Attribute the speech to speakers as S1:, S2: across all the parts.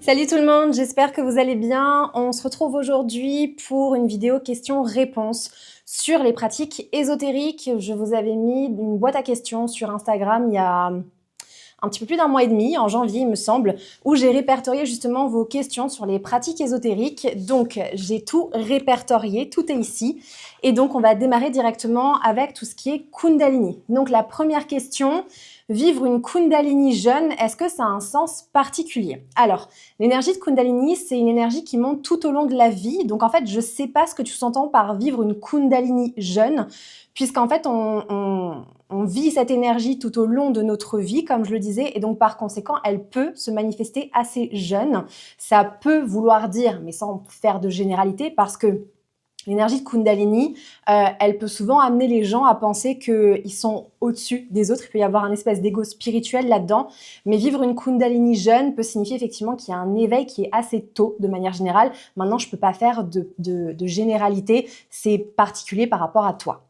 S1: Salut tout le monde, j'espère que vous allez bien. On se retrouve aujourd'hui pour une vidéo questions-réponses sur les pratiques ésotériques. Je vous avais mis une boîte à questions sur Instagram il y a un petit peu plus d'un mois et demi, en janvier il me semble, où j'ai répertorié justement vos questions sur les pratiques ésotériques. Donc j'ai tout répertorié, tout est ici. Et donc on va démarrer directement avec tout ce qui est Kundalini. Donc la première question, vivre une Kundalini jeune, est-ce que ça a un sens particulier? Alors, l'énergie de Kundalini, c'est une énergie qui monte tout au long de la vie. Donc en fait, je ne sais pas ce que tu entends par vivre une Kundalini jeune, puisqu'en fait, on vit cette énergie tout au long de notre vie, comme je le disais, et donc par conséquent, elle peut se manifester assez jeune. Ça peut vouloir dire, mais sans faire de généralité, parce que l'énergie de Kundalini, elle peut souvent amener les gens à penser qu'ils sont au-dessus des autres. Il peut y avoir un espèce d'ego spirituel là-dedans. Mais vivre une Kundalini jeune peut signifier effectivement qu'il y a un éveil qui est assez tôt, de manière générale. Maintenant, je ne peux pas faire de généralité. C'est particulier par rapport à toi.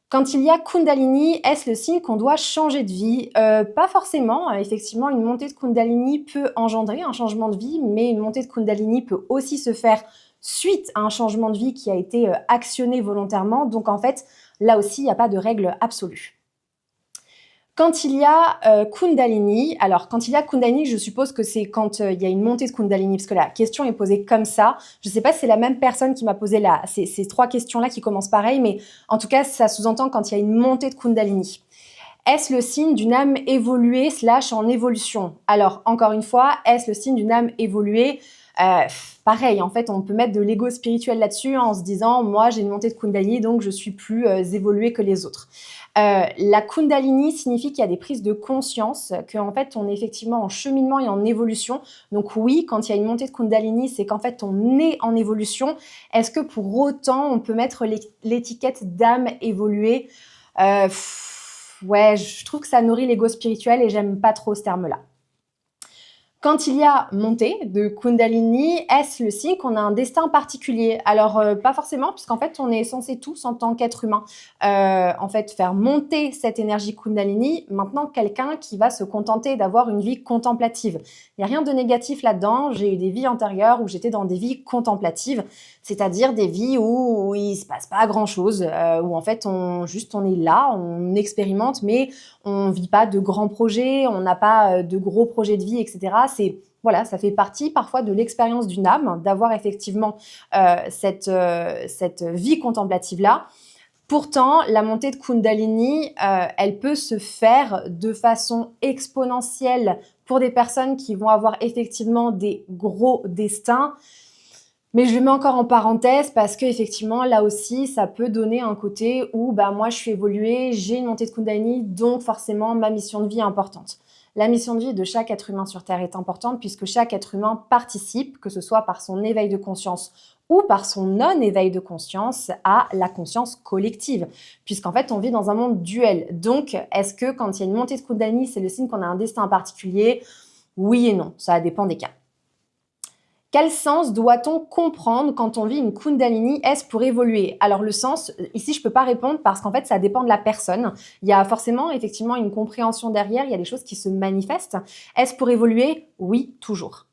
S1: Quand il y a Kundalini, est-ce le signe qu'on doit changer de vie? Pas forcément. Effectivement, une montée de Kundalini peut engendrer un changement de vie, mais une montée de Kundalini peut aussi se faire suite à un changement de vie qui a été actionné volontairement. Donc en fait, là aussi, il n'y a pas de règle absolue. Quand il y a Kundalini, alors quand il y a Kundalini, je suppose que c'est quand il y a une montée de Kundalini, parce que la question est posée comme ça. Je ne sais pas si c'est la même personne qui m'a posé ces trois questions-là qui commencent pareil, mais en tout cas, ça sous-entend quand il y a une montée de Kundalini. Est-ce le signe d'une âme évoluée / en évolution? Alors, encore une fois, est-ce le signe d'une âme évoluée? Pareil, en fait, on peut mettre de l'ego spirituel là-dessus en se disant « moi, j'ai une montée de Kundalini, donc je suis plus évoluée que les autres ». La Kundalini signifie qu'il y a des prises de conscience, qu'en fait, on est effectivement en cheminement et en évolution. Donc oui, quand il y a une montée de Kundalini, c'est qu'en fait, on est en évolution. Est-ce que pour autant, on peut mettre l'étiquette d'âme évoluée? Ouais, je trouve que ça nourrit l'ego spirituel et j'aime pas trop ce terme-là. Quand il y a montée de Kundalini, est-ce le signe qu'on a un destin particulier? Alors, pas forcément, puisqu'en fait, on est censé tous, en tant qu'être humain, en fait, faire monter cette énergie Kundalini. Maintenant, quelqu'un qui va se contenter d'avoir une vie contemplative. Il n'y a rien de négatif là-dedans. J'ai eu des vies antérieures où j'étais dans des vies contemplatives, c'est-à-dire des vies où il ne se passe pas grand-chose, où en fait, on est là, on expérimente, mais on ne vit pas de grands projets, on n'a pas de gros projets de vie, etc. Voilà, ça fait partie parfois de l'expérience d'une âme, d'avoir effectivement cette vie contemplative-là. Pourtant, la montée de Kundalini, elle peut se faire de façon exponentielle pour des personnes qui vont avoir effectivement des gros destins. Mais je le mets encore en parenthèse parce qu'effectivement, là aussi, ça peut donner un côté où moi, je suis évoluée, j'ai une montée de Kundalini, donc forcément, ma mission de vie est importante. La mission de vie de chaque être humain sur Terre est importante puisque chaque être humain participe, que ce soit par son éveil de conscience ou par son non-éveil de conscience, à la conscience collective, puisqu'en fait, on vit dans un monde duel. Donc, est-ce que quand il y a une montée de Kundalini, c'est le signe qu'on a un destin particulier? Oui et non, ça dépend des cas. Quel sens doit-on comprendre quand on vit une Kundalini? Est-ce pour évoluer? Alors le sens, ici je ne peux pas répondre parce qu'en fait ça dépend de la personne. Il y a forcément effectivement une compréhension derrière, il y a des choses qui se manifestent. Est-ce pour évoluer? Oui, toujours.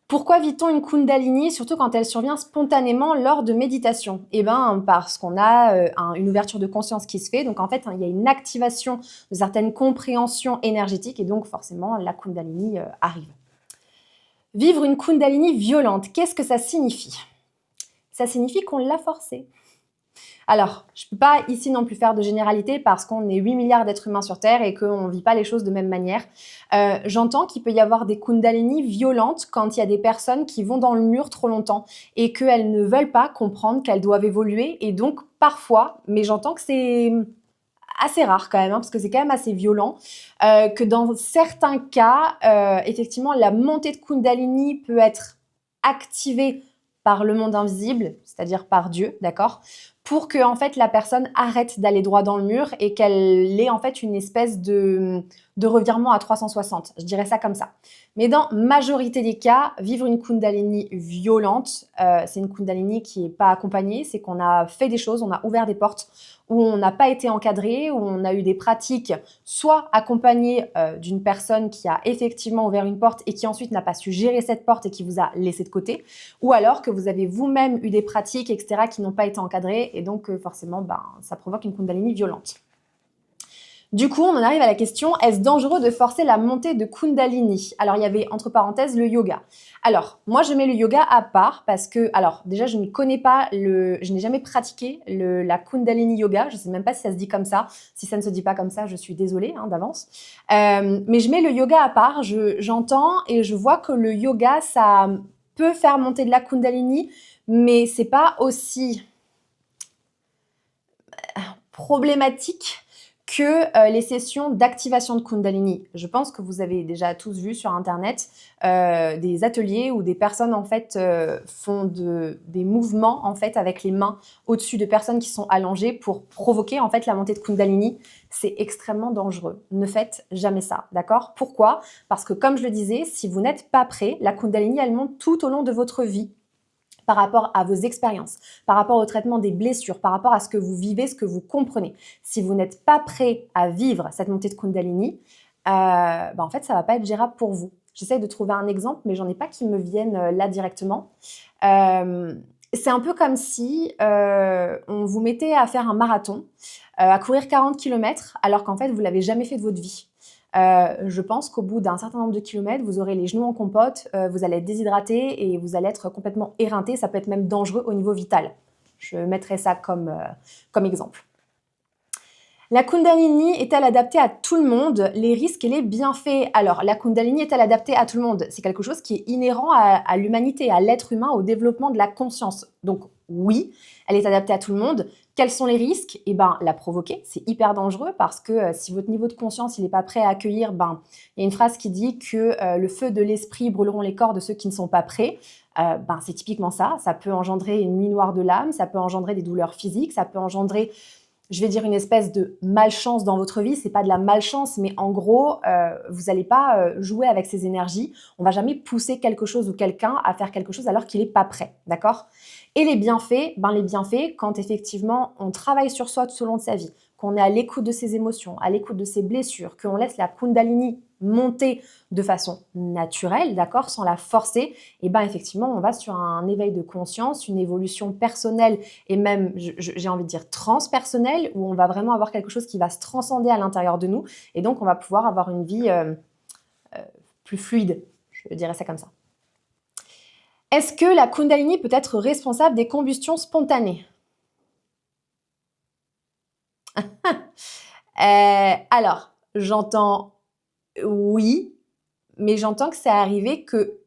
S1: Pourquoi vit-on une Kundalini, surtout quand elle survient spontanément lors de méditation? Eh bien, parce qu'on a une ouverture de conscience qui se fait. Donc, en fait, il y a une activation de certaines compréhensions énergétiques et donc, forcément, la Kundalini arrive. Vivre une Kundalini violente, qu'est-ce que ça signifie? Ça signifie qu'on l'a forcée. Alors, je ne peux pas ici non plus faire de généralité parce qu'on est 8 milliards d'êtres humains sur Terre et qu'on ne vit pas les choses de même manière. J'entends qu'il peut y avoir des Kundalini violentes quand il y a des personnes qui vont dans le mur trop longtemps et qu'elles ne veulent pas comprendre qu'elles doivent évoluer. Et donc, parfois, mais j'entends que c'est assez rare quand même, parce que c'est quand même assez violent, que dans certains cas, effectivement, la montée de Kundalini peut être activée par le monde invisible, c'est-à-dire par Dieu, d'accord? pour que en fait la personne arrête d'aller droit dans le mur et qu'elle ait en fait une espèce de revirement à 360. Je dirais ça comme ça. Mais dans majorité des cas, vivre une Kundalini violente, c'est une Kundalini qui n'est pas accompagnée, c'est qu'on a fait des choses, on a ouvert des portes où on n'a pas été encadré, où on a eu des pratiques soit accompagnées d'une personne qui a effectivement ouvert une porte et qui ensuite n'a pas su gérer cette porte et qui vous a laissé de côté, ou alors que vous avez vous-même eu des pratiques, etc., qui n'ont pas été encadrées et donc forcément, ça provoque une Kundalini violente. Du coup, on en arrive à la question, est-ce dangereux de forcer la montée de Kundalini? Alors, il y avait entre parenthèses le yoga. Alors, moi, je mets le yoga à part parce que, alors, déjà, je ne connais pas je n'ai jamais pratiqué la Kundalini yoga. Je ne sais même pas si ça se dit comme ça. Si ça ne se dit pas comme ça, je suis désolée d'avance. Mais je mets le yoga à part. J'entends et je vois que le yoga, ça peut faire monter de la Kundalini, mais c'est pas aussi problématique que les sessions d'activation de Kundalini. Je pense que vous avez déjà tous vu sur Internet des ateliers où des personnes en fait font des mouvements en fait avec les mains au-dessus de personnes qui sont allongées pour provoquer en fait la montée de Kundalini. C'est extrêmement dangereux. Ne faites jamais ça, d'accord? Pourquoi? Parce que comme je le disais, si vous n'êtes pas prêt, la Kundalini elle monte tout au long de votre vie, par rapport à vos expériences, par rapport au traitement des blessures, par rapport à ce que vous vivez, ce que vous comprenez. Si vous n'êtes pas prêt à vivre cette montée de Kundalini, en fait, ça ne va pas être gérable pour vous. J'essaie de trouver un exemple, mais j'en ai pas qui me viennent là directement. C'est un peu comme si on vous mettait à faire un marathon, à courir 40 km, alors qu'en fait, vous ne l'avez jamais fait de votre vie. Je pense qu'au bout d'un certain nombre de kilomètres, vous aurez les genoux en compote, vous allez être déshydraté et vous allez être complètement éreinté. Ça peut être même dangereux au niveau vital. Je mettrai ça comme exemple. La Kundalini est-elle adaptée à tout le monde? Les risques et les bienfaits. Alors, la Kundalini est-elle adaptée à tout le monde? C'est quelque chose qui est inhérent à l'humanité, à l'être humain, au développement de la conscience. Donc, oui, elle est adaptée à tout le monde. Quels sont les risques? La provoquer, c'est hyper dangereux parce que si votre niveau de conscience n'est pas prêt à accueillir, il y a une phrase qui dit que le feu de l'esprit brûleront les corps de ceux qui ne sont pas prêts. C'est typiquement ça. Ça peut engendrer une nuit noire de l'âme, ça peut engendrer des douleurs physiques, ça peut engendrer, je vais dire, une espèce de malchance dans votre vie. C'est pas de la malchance, mais en gros, vous n'allez pas jouer avec ces énergies. On va jamais pousser quelque chose ou quelqu'un à faire quelque chose alors qu'il n'est pas prêt, d'accord? Et les bienfaits, quand effectivement on travaille sur soi tout au long de sa vie, qu'on est à l'écoute de ses émotions, à l'écoute de ses blessures, qu'on laisse la Kundalini monter de façon naturelle, d'accord, sans la forcer, effectivement, on va sur un éveil de conscience, une évolution personnelle et même, j'ai envie de dire, transpersonnelle, où on va vraiment avoir quelque chose qui va se transcender à l'intérieur de nous et donc on va pouvoir avoir une vie plus fluide, je dirais ça comme ça. Est-ce que la Kundalini peut être responsable des combustions spontanées? Alors, j'entends oui, mais j'entends que c'est arrivé que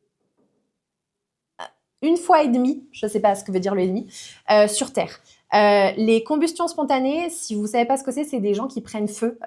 S1: une fois et demie, je ne sais pas ce que veut dire le et demi, sur Terre. Les combustions spontanées, si vous ne savez pas ce que c'est des gens qui prennent feu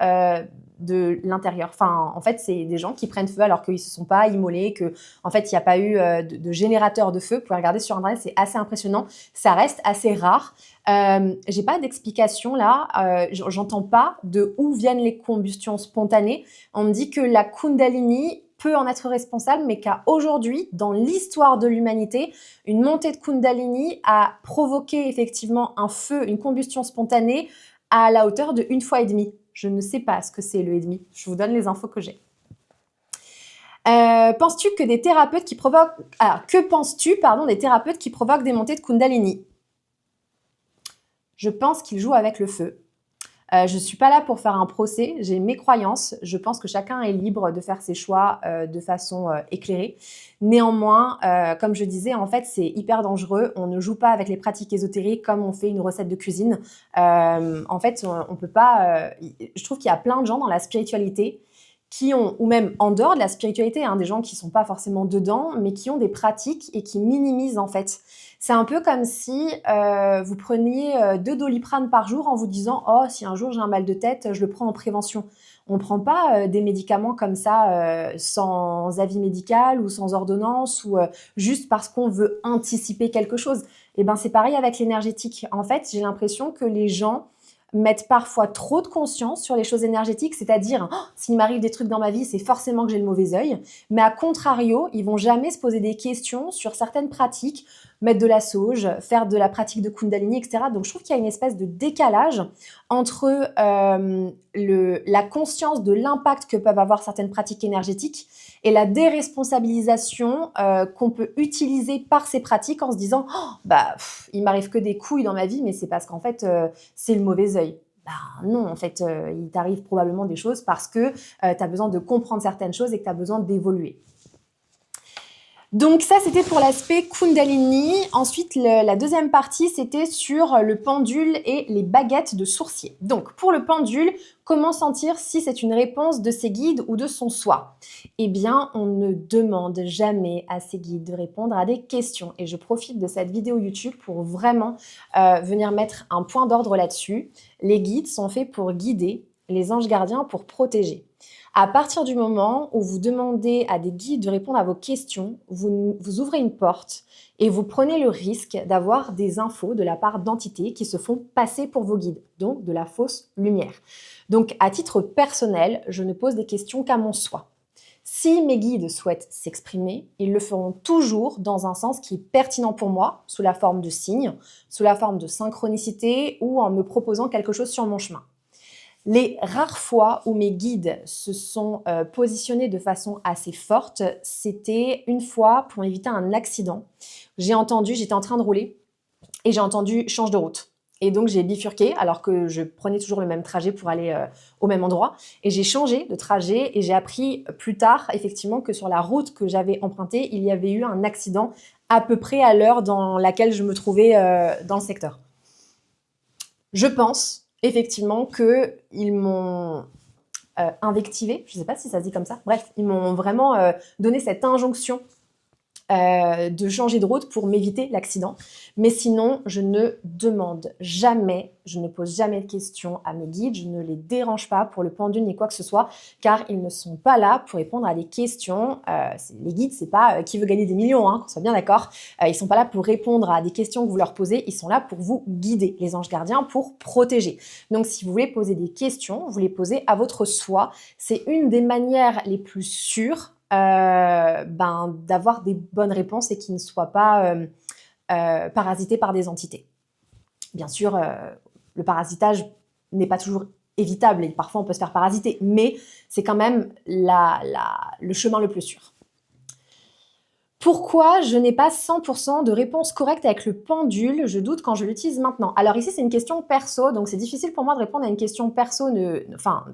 S1: de l'intérieur. Enfin, en fait, c'est des gens qui prennent feu alors qu'ils ne se sont pas immolés, qu'en fait, il n'y a pas eu de générateur de feu. Vous pouvez regarder sur Internet, c'est assez impressionnant. Ça reste assez rare. J'ai pas d'explication là. J'entends pas de où viennent les combustions spontanées. On me dit que la Kundalini peut en être responsable, mais qu'à aujourd'hui, dans l'histoire de l'humanité, une montée de Kundalini a provoqué effectivement un feu, une combustion spontanée à la hauteur de 1 fois et demi. Je ne sais pas ce que c'est le et demi. Je vous donne les infos que j'ai. Penses-tu que des thérapeutes qui provoquent... Alors, que penses-tu, des thérapeutes qui provoquent des montées de Kundalini? Je pense qu'ils jouent avec le feu. Je ne suis pas là pour faire un procès, j'ai mes croyances. Je pense que chacun est libre de faire ses choix de façon éclairée. Néanmoins, comme je disais, en fait, c'est hyper dangereux. On ne joue pas avec les pratiques ésotériques comme on fait une recette de cuisine. En fait, on peut pas... je trouve qu'il y a plein de gens dans la spiritualité qui ont, ou même en dehors de la spiritualité, des gens qui ne sont pas forcément dedans, mais qui ont des pratiques et qui minimisent en fait. C'est un peu comme si vous preniez 2 Doliprane par jour en vous disant « Oh, si un jour j'ai un mal de tête, je le prends en prévention ». On ne prend pas des médicaments comme ça sans avis médical ou sans ordonnance ou juste parce qu'on veut anticiper quelque chose. Et ben c'est pareil avec l'énergétique. En fait, j'ai l'impression que les gens mettent parfois trop de conscience sur les choses énergétiques, c'est-à-dire oh, s'il m'arrive des trucs dans ma vie, c'est forcément que j'ai le mauvais œil. Mais à contrario, ils vont jamais se poser des questions sur certaines pratiques, mettre de la sauge, faire de la pratique de Kundalini, etc. Donc je trouve qu'il y a une espèce de décalage entre la conscience de l'impact que peuvent avoir certaines pratiques énergétiques et la déresponsabilisation qu'on peut utiliser par ces pratiques en se disant oh, bah il m'arrive que des couilles dans ma vie, mais c'est parce qu'en fait c'est le mauvais œil. Ben non, en fait, il t'arrive probablement des choses parce que tu as besoin de comprendre certaines choses et que tu as besoin d'évoluer. Donc ça, c'était pour l'aspect Kundalini. Ensuite, la deuxième partie, c'était sur le pendule et les baguettes de sourcier. Donc, pour le pendule, comment sentir si c'est une réponse de ses guides ou de son soi? Eh bien, on ne demande jamais à ses guides de répondre à des questions. Et je profite de cette vidéo YouTube pour vraiment venir mettre un point d'ordre là-dessus. Les guides sont faits pour guider, les anges gardiens pour protéger. À partir du moment où vous demandez à des guides de répondre à vos questions, vous ouvrez une porte et vous prenez le risque d'avoir des infos de la part d'entités qui se font passer pour vos guides, donc de la fausse lumière. Donc, à titre personnel, je ne pose des questions qu'à mon soi. Si mes guides souhaitent s'exprimer, ils le feront toujours dans un sens qui est pertinent pour moi, sous la forme de signes, sous la forme de synchronicité ou en me proposant quelque chose sur mon chemin. Les rares fois où mes guides se sont positionnés de façon assez forte, c'était une fois pour éviter un accident. J'étais en train de rouler et j'ai entendu change de route. Et donc j'ai bifurqué alors que je prenais toujours le même trajet pour aller au même endroit. Et j'ai changé de trajet et j'ai appris plus tard effectivement que sur la route que j'avais empruntée, il y avait eu un accident à peu près à l'heure dans laquelle je me trouvais dans le secteur. Je pense effectivement qu'ils m'ont invectivé, je ne sais pas si ça se dit comme ça, bref, ils m'ont vraiment donné cette injonction de changer de route pour m'éviter l'accident. Mais sinon, je ne demande jamais, je ne pose jamais de questions à mes guides, je ne les dérange pas pour le pendule ni quoi que ce soit, car ils ne sont pas là pour répondre à des questions. Les guides, c'est pas qui veut gagner des millions, hein, qu'on soit bien d'accord. Ils sont pas là pour répondre à des questions que vous leur posez, ils sont là pour vous guider, les anges gardiens, pour protéger. Donc, si vous voulez poser des questions, vous les posez à votre soi. C'est une des manières les plus sûres d'avoir des bonnes réponses et qui ne soient pas parasités par des entités. Bien sûr, le parasitage n'est pas toujours évitable et parfois on peut se faire parasiter, mais c'est quand même le chemin le plus sûr. Pourquoi je n'ai pas 100% de réponse correcte avec le pendule? Je doute quand je l'utilise maintenant. Alors ici, c'est une question perso, donc c'est difficile pour moi de répondre à une question perso,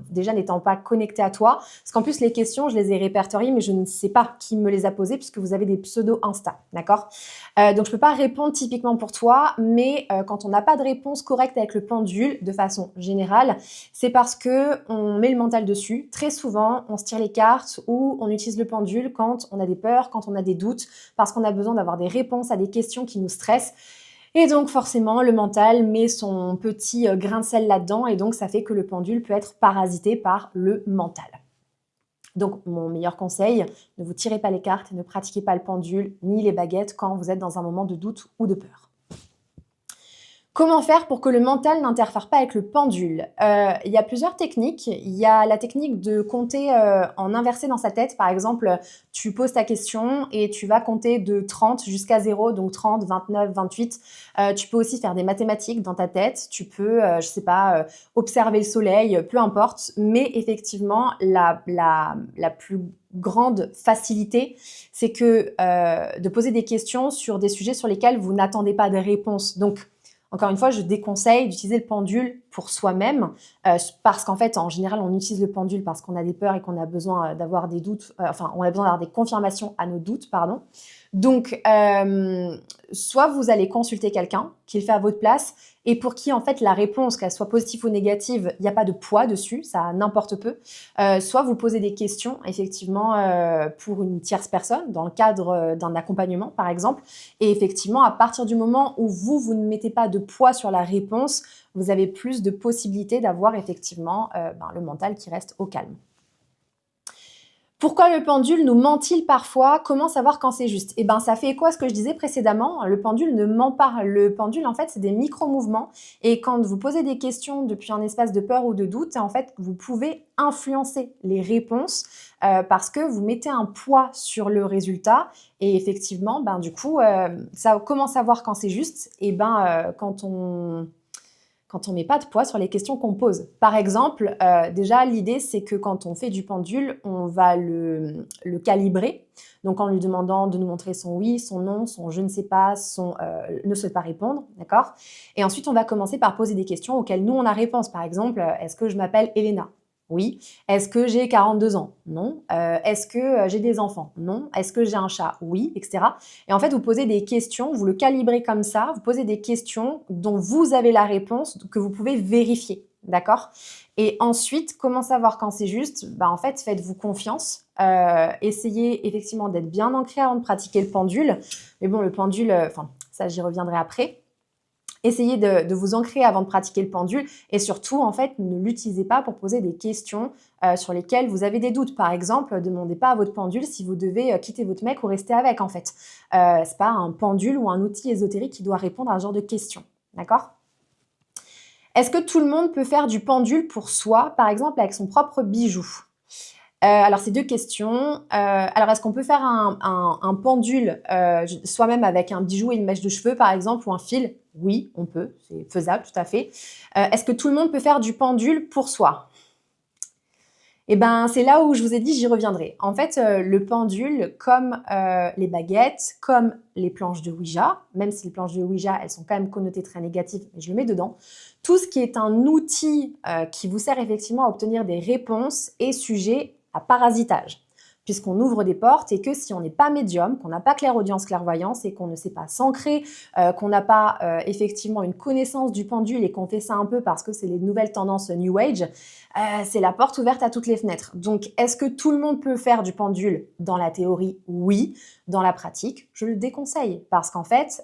S1: déjà n'étant pas connectée à toi. Parce qu'en plus, les questions, je les ai répertoriées, mais je ne sais pas qui me les a posées puisque vous avez des pseudo Insta, d'accord? Donc je ne peux pas répondre typiquement pour toi, mais quand on n'a pas de réponse correcte avec le pendule, de façon générale, c'est parce qu'on met le mental dessus. Très souvent, on se tire les cartes ou on utilise le pendule quand on a des peurs, quand on a des doutes, parce qu'on a besoin d'avoir des réponses à des questions qui nous stressent. Et donc forcément, le mental met son petit grain de sel là-dedans et donc ça fait que le pendule peut être parasité par le mental. Donc mon meilleur conseil, ne vous tirez pas les cartes et ne pratiquez pas le pendule ni les baguettes quand vous êtes dans un moment de doute ou de peur. Comment faire pour que le mental n'interfère pas avec le pendule? Il y a plusieurs techniques. Il y a la technique de compter en inversé dans sa tête. Par exemple, tu poses ta question et tu vas compter de 30 jusqu'à 0, donc 30, 29, 28. Tu peux aussi faire des mathématiques dans ta tête. Tu peux, observer le soleil, peu importe. Mais effectivement, la plus grande facilité, c'est que de poser des questions sur des sujets sur lesquels vous n'attendez pas de réponse. Donc, encore une fois, je déconseille d'utiliser le pendule pour soi-même parce qu'en fait, en général, on utilise le pendule parce qu'on a des peurs et qu'on a besoin d'avoir des doutes, on a besoin d'avoir des confirmations à nos doutes, pardon. Donc, soit vous allez consulter quelqu'un qui le fait à votre place et pour qui, en fait, la réponse, qu'elle soit positive ou négative, il n'y a pas de poids dessus, ça n'importe peu. Soit vous posez des questions, effectivement, pour une tierce personne, dans le cadre d'un accompagnement, par exemple. Et effectivement, à partir du moment où vous ne mettez pas de poids sur la réponse, vous avez plus de possibilités d'avoir effectivement le mental qui reste au calme. Pourquoi le pendule nous ment-il parfois? Comment savoir quand c'est juste? Eh ben, ça fait écho à ce que je disais précédemment. Le pendule ne ment pas. Le pendule, en fait, c'est des micro-mouvements. Et quand vous posez des questions depuis un espace de peur ou de doute, en fait, vous pouvez influencer les réponses parce que vous mettez un poids sur le résultat. Et effectivement, ben, du coup, comment savoir quand c'est juste? Eh ben, quand on met pas de poids sur les questions qu'on pose. Par exemple, déjà, l'idée, c'est que quand on fait du pendule, on va le calibrer. Donc, en lui demandant de nous montrer son oui, son non, son je ne sais pas, son ne souhaite pas répondre, d'accord? Et ensuite, on va commencer par poser des questions auxquelles nous, on a réponse. Par exemple, est-ce que je m'appelle Elena? Oui. Est-ce que j'ai 42 ans? Non. Est-ce que j'ai des enfants? Non. Est-ce que j'ai un chat? Oui, etc. Et en fait, vous posez des questions, vous le calibrez comme ça, vous posez des questions dont vous avez la réponse, que vous pouvez vérifier, d'accord? Et ensuite, comment savoir quand c'est juste? Bah, en fait, faites-vous confiance. Essayez effectivement d'être bien ancré avant de pratiquer le pendule. Mais bon, le pendule, ça, j'y reviendrai après. Essayez de vous ancrer avant de pratiquer le pendule et surtout, en fait, ne l'utilisez pas pour poser des questions sur lesquelles vous avez des doutes. Par exemple, ne demandez pas à votre pendule si vous devez quitter votre mec ou rester avec, en fait. C'est pas un pendule ou un outil ésotérique qui doit répondre à ce genre de questions. D'accord? Est-ce que tout le monde peut faire du pendule pour soi, par exemple avec son propre bijou? Alors, c'est deux questions. Alors, est-ce qu'on peut faire un pendule soi-même avec un bijou et une mèche de cheveux, par exemple, ou un fil? Oui, on peut, c'est faisable, tout à fait. Est-ce que tout le monde peut faire du pendule pour soi? Eh ben, c'est là où je vous ai dit, j'y reviendrai. En fait, le pendule, comme les baguettes, comme les planches de Ouija, même si les planches de Ouija, elles sont quand même connotées très négatives, mais je le mets dedans, tout ce qui est un outil qui vous sert effectivement à obtenir des réponses est sujet à parasitage, puisqu'on ouvre des portes et que si on n'est pas médium, qu'on n'a pas clairaudience, clairvoyance et qu'on ne sait pas s'ancrer, qu'on n'a pas effectivement une connaissance du pendule et qu'on fait ça un peu parce que c'est les nouvelles tendances New Age, c'est la porte ouverte à toutes les fenêtres. Donc, est-ce que tout le monde peut faire du pendule? Dans la théorie, oui. Dans la pratique, je le déconseille parce qu'en fait,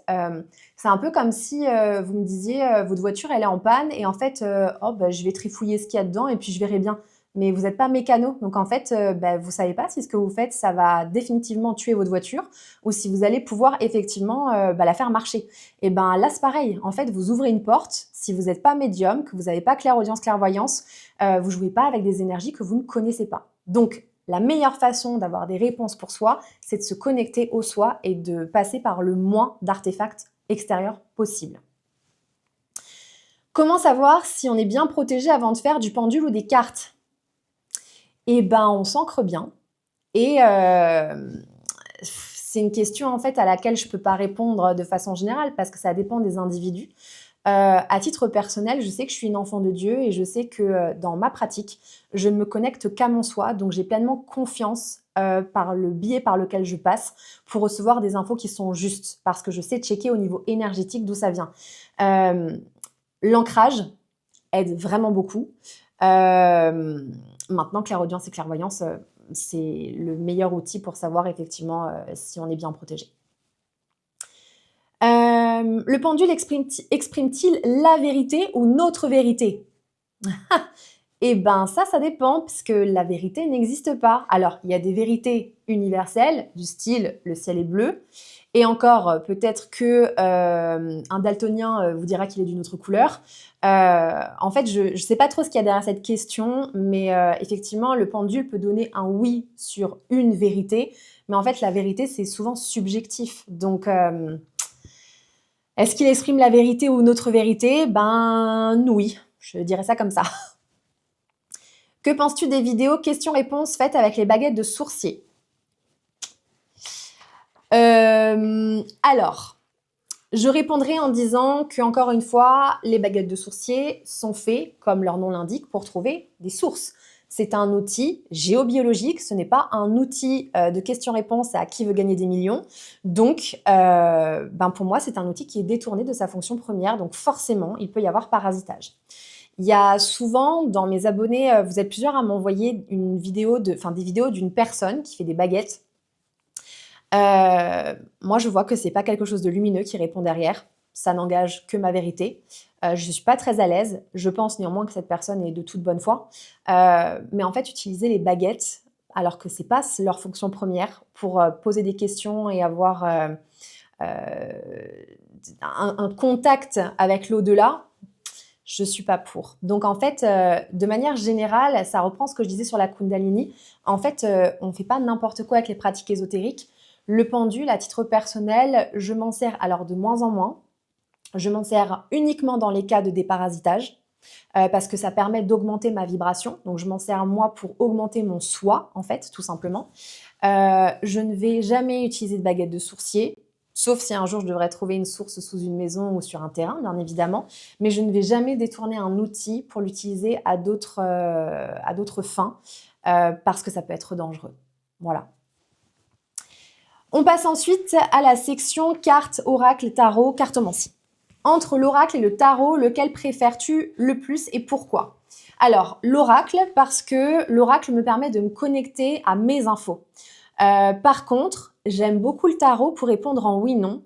S1: c'est un peu comme si vous me disiez votre voiture elle est en panne et en fait, je vais trifouiller ce qu'il y a dedans et puis je verrai bien. Mais vous n'êtes pas mécano, donc en fait, vous savez pas si ce que vous faites, ça va définitivement tuer votre voiture ou si vous allez pouvoir effectivement la faire marcher. Et ben là, c'est pareil. En fait, vous ouvrez une porte. Si vous n'êtes pas médium, que vous n'avez pas clairaudience, clairvoyance, vous jouez pas avec des énergies que vous ne connaissez pas. Donc, la meilleure façon d'avoir des réponses pour soi, c'est de se connecter au soi et de passer par le moins d'artefacts extérieurs possible. Comment savoir si on est bien protégé avant de faire du pendule ou des cartes? Eh ben, on s'ancre bien. Et c'est une question en fait à laquelle je ne peux pas répondre de façon générale parce que ça dépend des individus. À titre personnel, je sais que je suis une enfant de Dieu et je sais que dans ma pratique, je ne me connecte qu'à mon soi, donc j'ai pleinement confiance par le biais par lequel je passe pour recevoir des infos qui sont justes, parce que je sais checker au niveau énergétique d'où ça vient. L'ancrage aide vraiment beaucoup. Maintenant, clairaudience et clairvoyance, c'est le meilleur outil pour savoir effectivement si on est bien protégé. Le pendule exprime-t-il la vérité ou notre vérité? Eh ben ça dépend, puisque la vérité n'existe pas. Alors, il y a des vérités universelles, du style « le ciel est bleu », et encore, peut-être que un daltonien vous dira qu'il est d'une autre couleur. En fait, je ne sais pas trop ce qu'il y a derrière cette question, mais effectivement, le pendule peut donner un oui sur une vérité, mais en fait, la vérité, c'est souvent subjectif. Donc, est-ce qu'il exprime la vérité ou notre vérité? Ben oui, je dirais ça comme ça. Que penses-tu des vidéos questions-réponses faites avec les baguettes de sourcier? Alors, je répondrai en disant que, encore une fois, les baguettes de sourcier sont faites, comme leur nom l'indique, pour trouver des sources. C'est un outil géobiologique, ce n'est pas un outil de questions-réponses à qui veut gagner des millions. Donc, pour moi, c'est un outil qui est détourné de sa fonction première, donc forcément, il peut y avoir parasitage. Il y a souvent, dans mes abonnés, vous êtes plusieurs à m'envoyer des vidéos d'une personne qui fait des baguettes. Moi, je vois que c'est pas quelque chose de lumineux qui répond derrière. Ça n'engage que ma vérité. Je suis pas très à l'aise. Je pense néanmoins que cette personne est de toute bonne foi. Mais en fait, utiliser les baguettes alors que c'est pas leur fonction première pour poser des questions et avoir un contact avec l'au-delà, je suis pas pour. Donc en fait, de manière générale, ça reprend ce que je disais sur la Kundalini. En fait, on fait pas n'importe quoi avec les pratiques ésotériques. Le pendule, à titre personnel, je m'en sers alors de moins en moins. Je m'en sers uniquement dans les cas de déparasitage. Parce que ça permet d'augmenter ma vibration. Donc, je m'en sers moi pour augmenter mon soi, en fait, tout simplement. Je ne vais jamais utiliser de baguette de sourcier, sauf si un jour je devrais trouver une source sous une maison ou sur un terrain, bien évidemment. Mais je ne vais jamais détourner un outil pour l'utiliser à d'autres fins, parce que ça peut être dangereux. Voilà. On passe ensuite à la section cartes, oracle, tarot, cartomancie. Entre l'oracle et le tarot, lequel préfères-tu le plus et pourquoi? Alors, l'oracle, parce que l'oracle me permet de me connecter à mes infos. Par contre, j'aime beaucoup le tarot pour répondre en oui-non.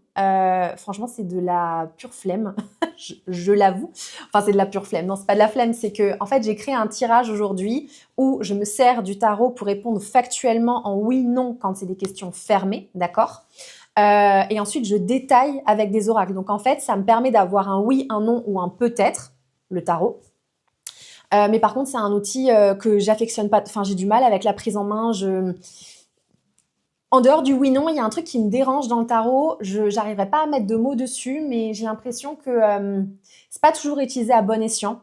S1: Franchement, c'est de la pure flemme, je l'avoue. Enfin, c'est de la pure flemme. Non, c'est pas de la flemme, c'est que, en fait, j'ai créé un tirage aujourd'hui où je me sers du tarot pour répondre factuellement en oui-non quand c'est des questions fermées, d'accord? Et ensuite, je détaille avec des oracles. Donc, en fait, ça me permet d'avoir un oui, un non ou un peut-être, le tarot. Mais par contre, c'est un outil que j'affectionne pas. Enfin, j'ai du mal avec la prise en main. En dehors du oui-non, il y a un truc qui me dérange dans le tarot. Je n'arriverai pas à mettre de mots dessus, mais j'ai l'impression que c'est pas toujours utilisé à bon escient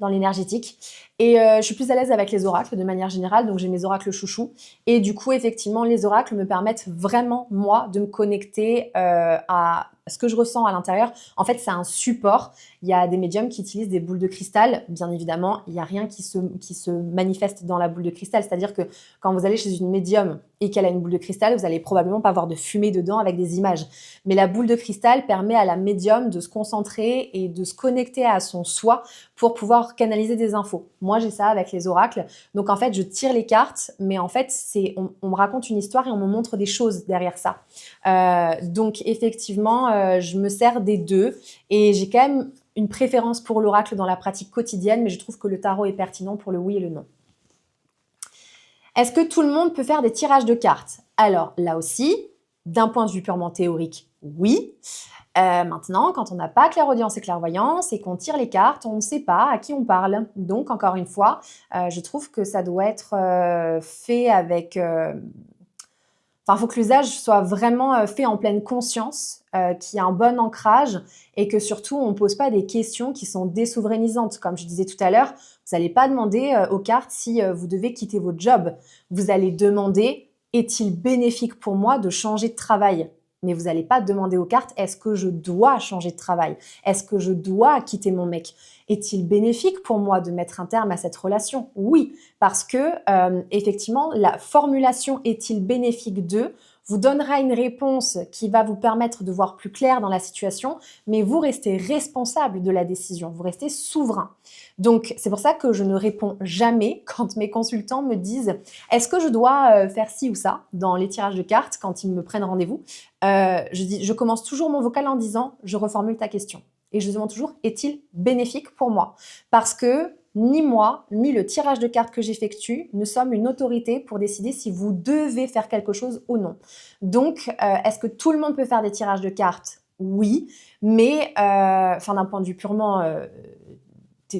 S1: dans l'énergétique. Et je suis plus à l'aise avec les oracles de manière générale, donc j'ai mes oracles chouchous. Et du coup, effectivement, les oracles me permettent vraiment, moi, de me connecter à ce que je ressens à l'intérieur. En fait, c'est un support. Il y a des médiums qui utilisent des boules de cristal. Bien évidemment, il n'y a rien qui se manifeste dans la boule de cristal. C'est-à-dire que quand vous allez chez une médium et qu'elle a une boule de cristal, vous allez probablement pas avoir de fumée dedans avec des images. Mais la boule de cristal permet à la médium de se concentrer et de se connecter à son soi pour pouvoir canaliser des infos. Moi, j'ai ça avec les oracles. Donc, en fait, je tire les cartes, mais en fait, on me raconte une histoire et on me montre des choses derrière ça. Donc, effectivement, je me sers des deux et j'ai quand même une préférence pour l'oracle dans la pratique quotidienne, mais je trouve que le tarot est pertinent pour le oui et le non. Est-ce que tout le monde peut faire des tirages de cartes? Alors, là aussi, d'un point de vue purement théorique, oui. Maintenant, quand on n'a pas clairaudience et clairvoyance et qu'on tire les cartes, on ne sait pas à qui on parle. Donc, encore une fois, je trouve que ça doit être fait avec... Enfin, il faut que l'usage soit vraiment fait en pleine conscience, qu'il y ait un bon ancrage et que surtout, on ne pose pas des questions qui sont désouverainisantes. Comme je disais tout à l'heure, vous n'allez pas demander aux cartes si vous devez quitter votre job. Vous allez demander, est-il bénéfique pour moi de changer de travail? Mais vous n'allez pas demander aux cartes, est-ce que je dois changer de travail? Est-ce que je dois quitter mon mec? Est-il bénéfique pour moi de mettre un terme à cette relation? Oui, parce que effectivement, la formulation est-il bénéfique de vous donnera une réponse qui va vous permettre de voir plus clair dans la situation, mais vous restez responsable de la décision, vous restez souverain. Donc, c'est pour ça que je ne réponds jamais quand mes consultants me disent « Est-ce que je dois faire ci ou ça ?» dans les tirages de cartes, quand ils me prennent rendez-vous. Je commence toujours mon vocal en disant « Je reformule ta question ». Et je demande toujours « Est-il bénéfique pour moi ?» Parce que ni moi, ni le tirage de cartes que j'effectue ne sommes une autorité pour décider si vous devez faire quelque chose ou non. Donc, est-ce que tout le monde peut faire des tirages de cartes? Oui, mais d'un point de vue purement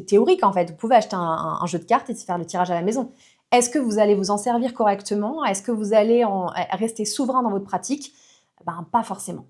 S1: théorique, en fait, vous pouvez acheter un jeu de cartes et faire le tirage à la maison. Est-ce que vous allez vous en servir correctement? Est-ce que vous allez rester souverain dans votre pratique? Ben, pas forcément.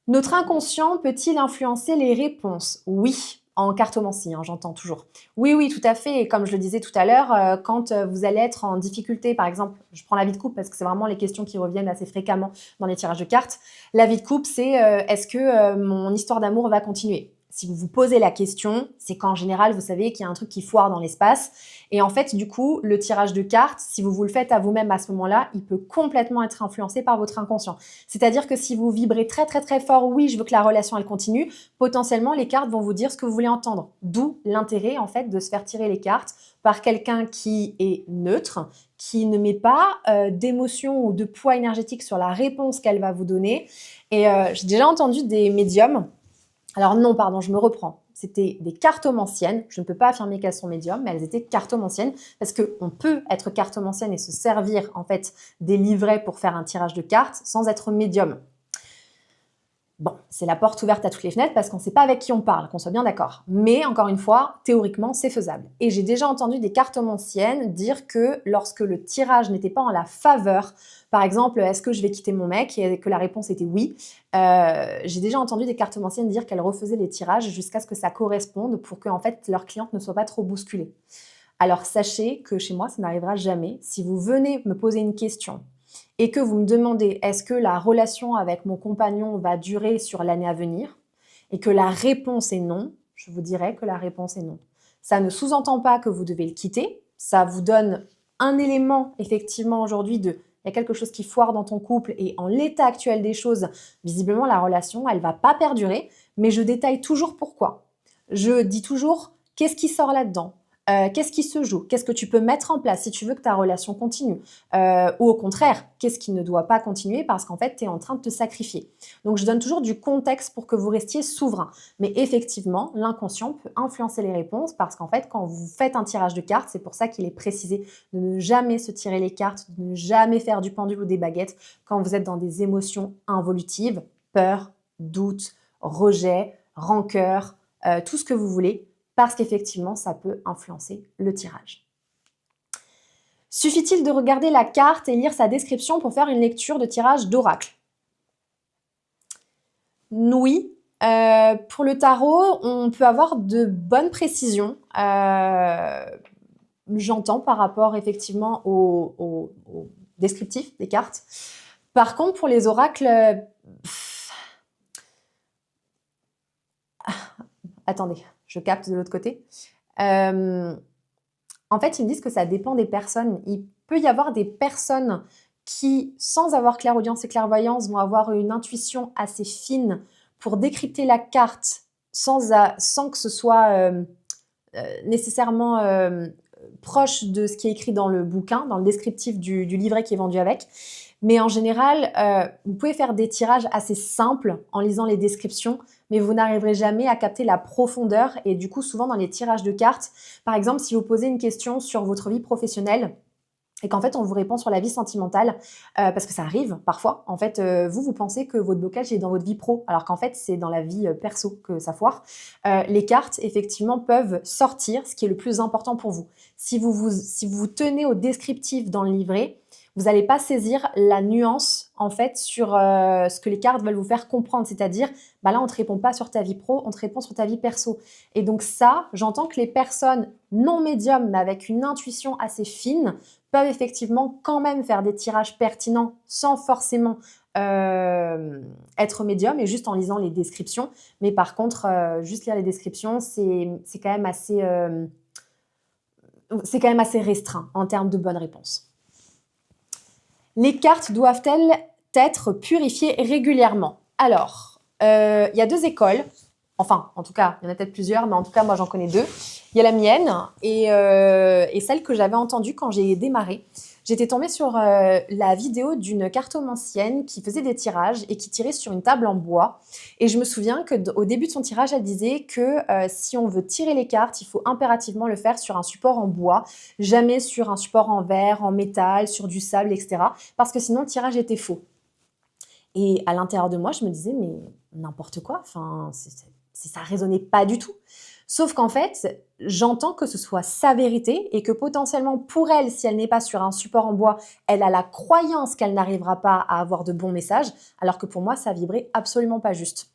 S1: Notre inconscient peut-il influencer les réponses? Oui. En cartomancie, j'entends toujours. Oui, oui, tout à fait. Et comme je le disais tout à l'heure, quand vous allez être en difficulté, par exemple, je prends la vie de couple parce que c'est vraiment les questions qui reviennent assez fréquemment dans les tirages de cartes. La vie de couple, c'est est-ce que mon histoire d'amour va continuer? Si vous vous posez la question, c'est qu'en général, vous savez qu'il y a un truc qui foire dans l'espace. Et en fait, du coup, le tirage de cartes, si vous le faites à vous-même à ce moment-là, il peut complètement être influencé par votre inconscient. C'est-à-dire que si vous vibrez très, très, très fort, oui, je veux que la relation, elle continue, potentiellement, les cartes vont vous dire ce que vous voulez entendre. D'où l'intérêt, en fait, de se faire tirer les cartes par quelqu'un qui est neutre, qui ne met pas d'émotion ou de poids énergétique sur la réponse qu'elle va vous donner. Et j'ai déjà entendu des médiums. Alors non, pardon, je me reprends. c'était des cartomanciennes. Je ne peux pas affirmer qu'elles sont médiums, mais elles étaient cartomanciennes parce qu'on peut être cartomancienne et se servir en fait des livrets pour faire un tirage de cartes sans être médium. Bon, c'est la porte ouverte à toutes les fenêtres parce qu'on ne sait pas avec qui on parle, qu'on soit bien d'accord. Mais encore une fois, théoriquement, c'est faisable. Et j'ai déjà entendu des cartomanciennes dire que lorsque le tirage n'était pas en la faveur, par exemple, est-ce que je vais quitter mon mec et que la réponse était oui, j'ai déjà entendu des cartomanciennes dire qu'elles refaisaient les tirages jusqu'à ce que ça corresponde pour que en fait, leur cliente ne soit pas trop bousculée. Alors sachez que chez moi, ça n'arrivera jamais. Si vous venez me poser une question et que vous me demandez est-ce que la relation avec mon compagnon va durer sur l'année à venir et que la réponse est non, je vous dirai que la réponse est non. Ça ne sous-entend pas que vous devez le quitter, ça vous donne un élément effectivement aujourd'hui de il y a quelque chose qui foire dans ton couple et en l'état actuel des choses, visiblement la relation, elle va pas perdurer, mais je détaille toujours pourquoi. Je dis toujours qu'est-ce qui sort là-dedans. Qu'est-ce qui se joue? Qu'est-ce que tu peux mettre en place si tu veux que ta relation continue? Ou au contraire, qu'est-ce qui ne doit pas continuer parce qu'en fait, tu es en train de te sacrifier. Donc, je donne toujours du contexte pour que vous restiez souverain. Mais effectivement, l'inconscient peut influencer les réponses parce qu'en fait, quand vous faites un tirage de cartes, c'est pour ça qu'il est précisé de ne jamais se tirer les cartes, de ne jamais faire du pendule ou des baguettes quand vous êtes dans des émotions involutives, peur, doute, rejet, rancœur, tout ce que vous voulez, parce qu'effectivement, ça peut influencer le tirage. Suffit-il de regarder la carte et lire sa description pour faire une lecture de tirage d'oracle? Oui. Pour le tarot, on peut avoir de bonnes précisions. J'entends par rapport effectivement au descriptif des cartes. Par contre, pour les oracles... Attendez, je capte de l'autre côté. En fait, ils me disent que ça dépend des personnes. Il peut y avoir des personnes qui, sans avoir clairaudience et clairvoyance, vont avoir une intuition assez fine pour décrypter la carte sans que ce soit nécessairement proche de ce qui est écrit dans le bouquin, dans le descriptif du livret qui est vendu avec. Mais en général, vous pouvez faire des tirages assez simples en lisant les descriptions, mais vous n'arriverez jamais à capter la profondeur. Et du coup, souvent dans les tirages de cartes, par exemple, si vous posez une question sur votre vie professionnelle et qu'en fait, on vous répond sur la vie sentimentale, parce que ça arrive parfois, en fait, vous pensez que votre blocage est dans votre vie pro, alors qu'en fait, c'est dans la vie perso que ça foire. Les cartes, effectivement, peuvent sortir ce qui est le plus important pour vous. Si vous vous tenez au descriptif dans le livret, vous n'allez pas saisir la nuance en fait sur ce que les cartes veulent vous faire comprendre. C'est-à-dire, là, on ne te répond pas sur ta vie pro, on te répond sur ta vie perso. Et donc ça, j'entends que les personnes non médiums, mais avec une intuition assez fine, peuvent effectivement quand même faire des tirages pertinents sans forcément être médium et juste en lisant les descriptions. Mais par contre, juste lire les descriptions, c'est quand même assez restreint en termes de bonnes réponses. Les cartes doivent-elles être purifiées régulièrement? Alors, il y a deux écoles. Enfin, en tout cas, il y en a peut-être plusieurs, mais en tout cas, moi, j'en connais deux. Il y a la mienne et celle que j'avais entendue quand j'ai démarré. J'étais tombée sur la vidéo d'une cartomancienne qui faisait des tirages et qui tirait sur une table en bois. Et je me souviens qu'au début de son tirage, elle disait que si on veut tirer les cartes, il faut impérativement le faire sur un support en bois, jamais sur un support en verre, en métal, sur du sable, etc. Parce que sinon, le tirage était faux. Et à l'intérieur de moi, je me disais, mais n'importe quoi, enfin, ça résonnait pas du tout. Sauf qu'en fait, j'entends que ce soit sa vérité et que potentiellement pour elle, si elle n'est pas sur un support en bois, elle a la croyance qu'elle n'arrivera pas à avoir de bons messages, alors que pour moi, ça vibrait absolument pas juste.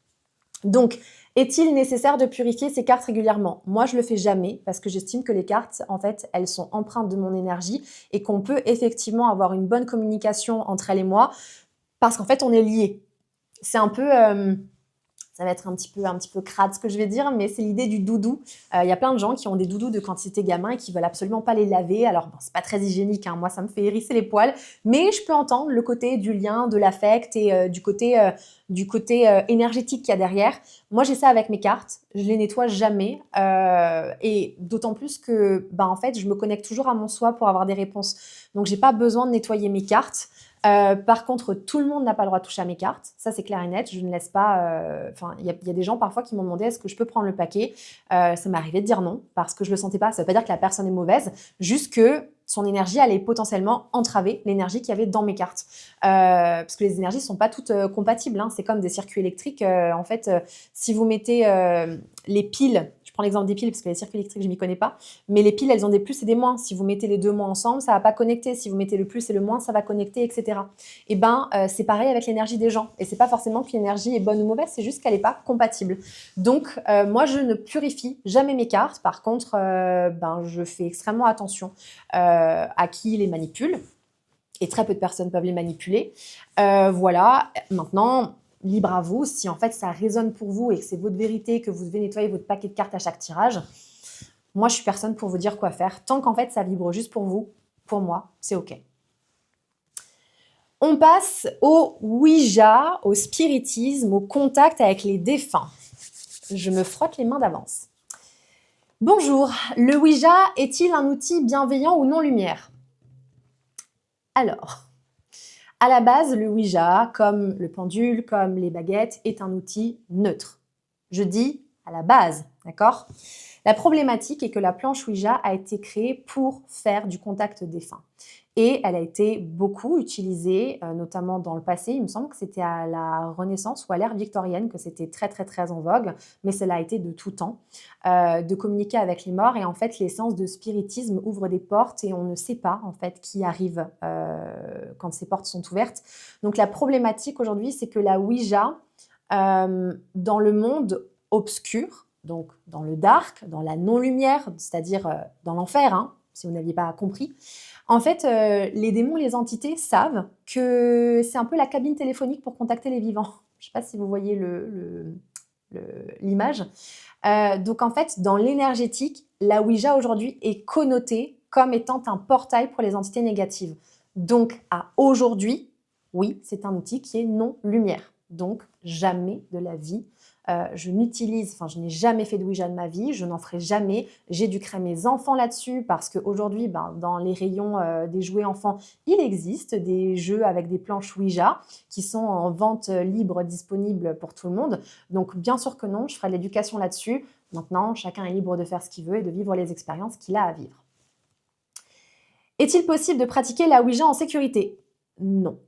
S1: Donc, est-il nécessaire de purifier ces cartes régulièrement? Moi, je le fais jamais parce que j'estime que les cartes, en fait, elles sont empreintes de mon énergie et qu'on peut effectivement avoir une bonne communication entre elle et moi parce qu'en fait, on est liés. C'est un peu... ça va être un petit peu crade ce que je vais dire, mais c'est l'idée du doudou. Y a plein de gens qui ont des doudous de quand ils étaient gamins et qui veulent absolument pas les laver. Alors, bon, c'est pas très hygiénique, hein. Moi, ça me fait hérisser les poils. Mais je peux entendre le côté du lien, de l'affect et du côté énergétique qu'il y a derrière. Moi, j'ai ça avec mes cartes. Je les nettoie jamais. Et d'autant plus que, en fait, je me connecte toujours à mon soi pour avoir des réponses. Donc, j'ai pas besoin de nettoyer mes cartes. Par contre, tout le monde n'a pas le droit de toucher à mes cartes. Ça, c'est clair et net. Je ne laisse pas... Enfin, il y a des gens parfois qui m'ont demandé est-ce que je peux prendre le paquet. Ça m'est arrivé de dire non parce que je le sentais pas. Ça veut pas dire que la personne est mauvaise, juste que son énergie allait potentiellement entraver l'énergie qu'il y avait dans mes cartes. Parce que les énergies ne sont pas toutes compatibles. Hein. C'est comme des circuits électriques. En fait, si vous mettez les piles, je prends l'exemple des piles parce que les circuits électriques, je ne m'y connais pas, mais les piles, elles ont des plus et des moins. Si vous mettez les deux moins ensemble, ça ne va pas connecter. Si vous mettez le plus et le moins, ça va connecter, etc. Et ben, c'est pareil avec l'énergie des gens. Et c'est pas forcément que l'énergie est bonne ou mauvaise, c'est juste qu'elle n'est pas compatible. Donc, moi, je ne purifie jamais mes cartes. Par contre, je fais extrêmement attention à qui les manipule. Et très peu de personnes peuvent les manipuler. Voilà. Maintenant, libre à vous. Si en fait ça résonne pour vous et que c'est votre vérité, que vous devez nettoyer votre paquet de cartes à chaque tirage, moi, je suis personne pour vous dire quoi faire. Tant qu'en fait ça vibre juste pour vous, pour moi, c'est OK. On passe au Ouija, au spiritisme, au contact avec les défunts. Je me frotte les mains d'avance. Bonjour, le Ouija est-il un outil bienveillant ou non-lumière ? Alors, à la base, le Ouija, comme le pendule, comme les baguettes, est un outil neutre. Je dis à la base, d'accord ? La problématique est que la planche Ouija a été créée pour faire du contact défunt. Et elle a été beaucoup utilisée, notamment dans le passé. Il me semble que c'était à la Renaissance ou à l'ère victorienne que c'était très, très, très en vogue. Mais cela a été de tout temps, de communiquer avec les morts. Et en fait, les séances de spiritisme ouvrent des portes et on ne sait pas, en fait, qui arrive quand ces portes sont ouvertes. Donc, la problématique aujourd'hui, c'est que la Ouija, dans le monde obscur, donc dans le dark, dans la non-lumière, c'est-à-dire dans l'enfer, hein, si vous n'aviez pas compris, en fait, les démons, les entités savent que c'est un peu la cabine téléphonique pour contacter les vivants. Je ne sais pas si vous voyez l'image. Donc en fait, dans l'énergétique, la Ouija aujourd'hui est connotée comme étant un portail pour les entités négatives. Donc à aujourd'hui, oui, c'est un outil qui est non-lumière. Donc jamais de la vie. Je n'ai jamais fait de Ouija de ma vie, je n'en ferai jamais. J'éduquerai mes enfants là-dessus parce qu'aujourd'hui, dans les rayons des jouets enfants, il existe des jeux avec des planches Ouija qui sont en vente libre, disponibles pour tout le monde. Donc bien sûr que non, je ferai de l'éducation là-dessus. Maintenant, chacun est libre de faire ce qu'il veut et de vivre les expériences qu'il a à vivre. Est-il possible de pratiquer la Ouija en sécurité ? Non.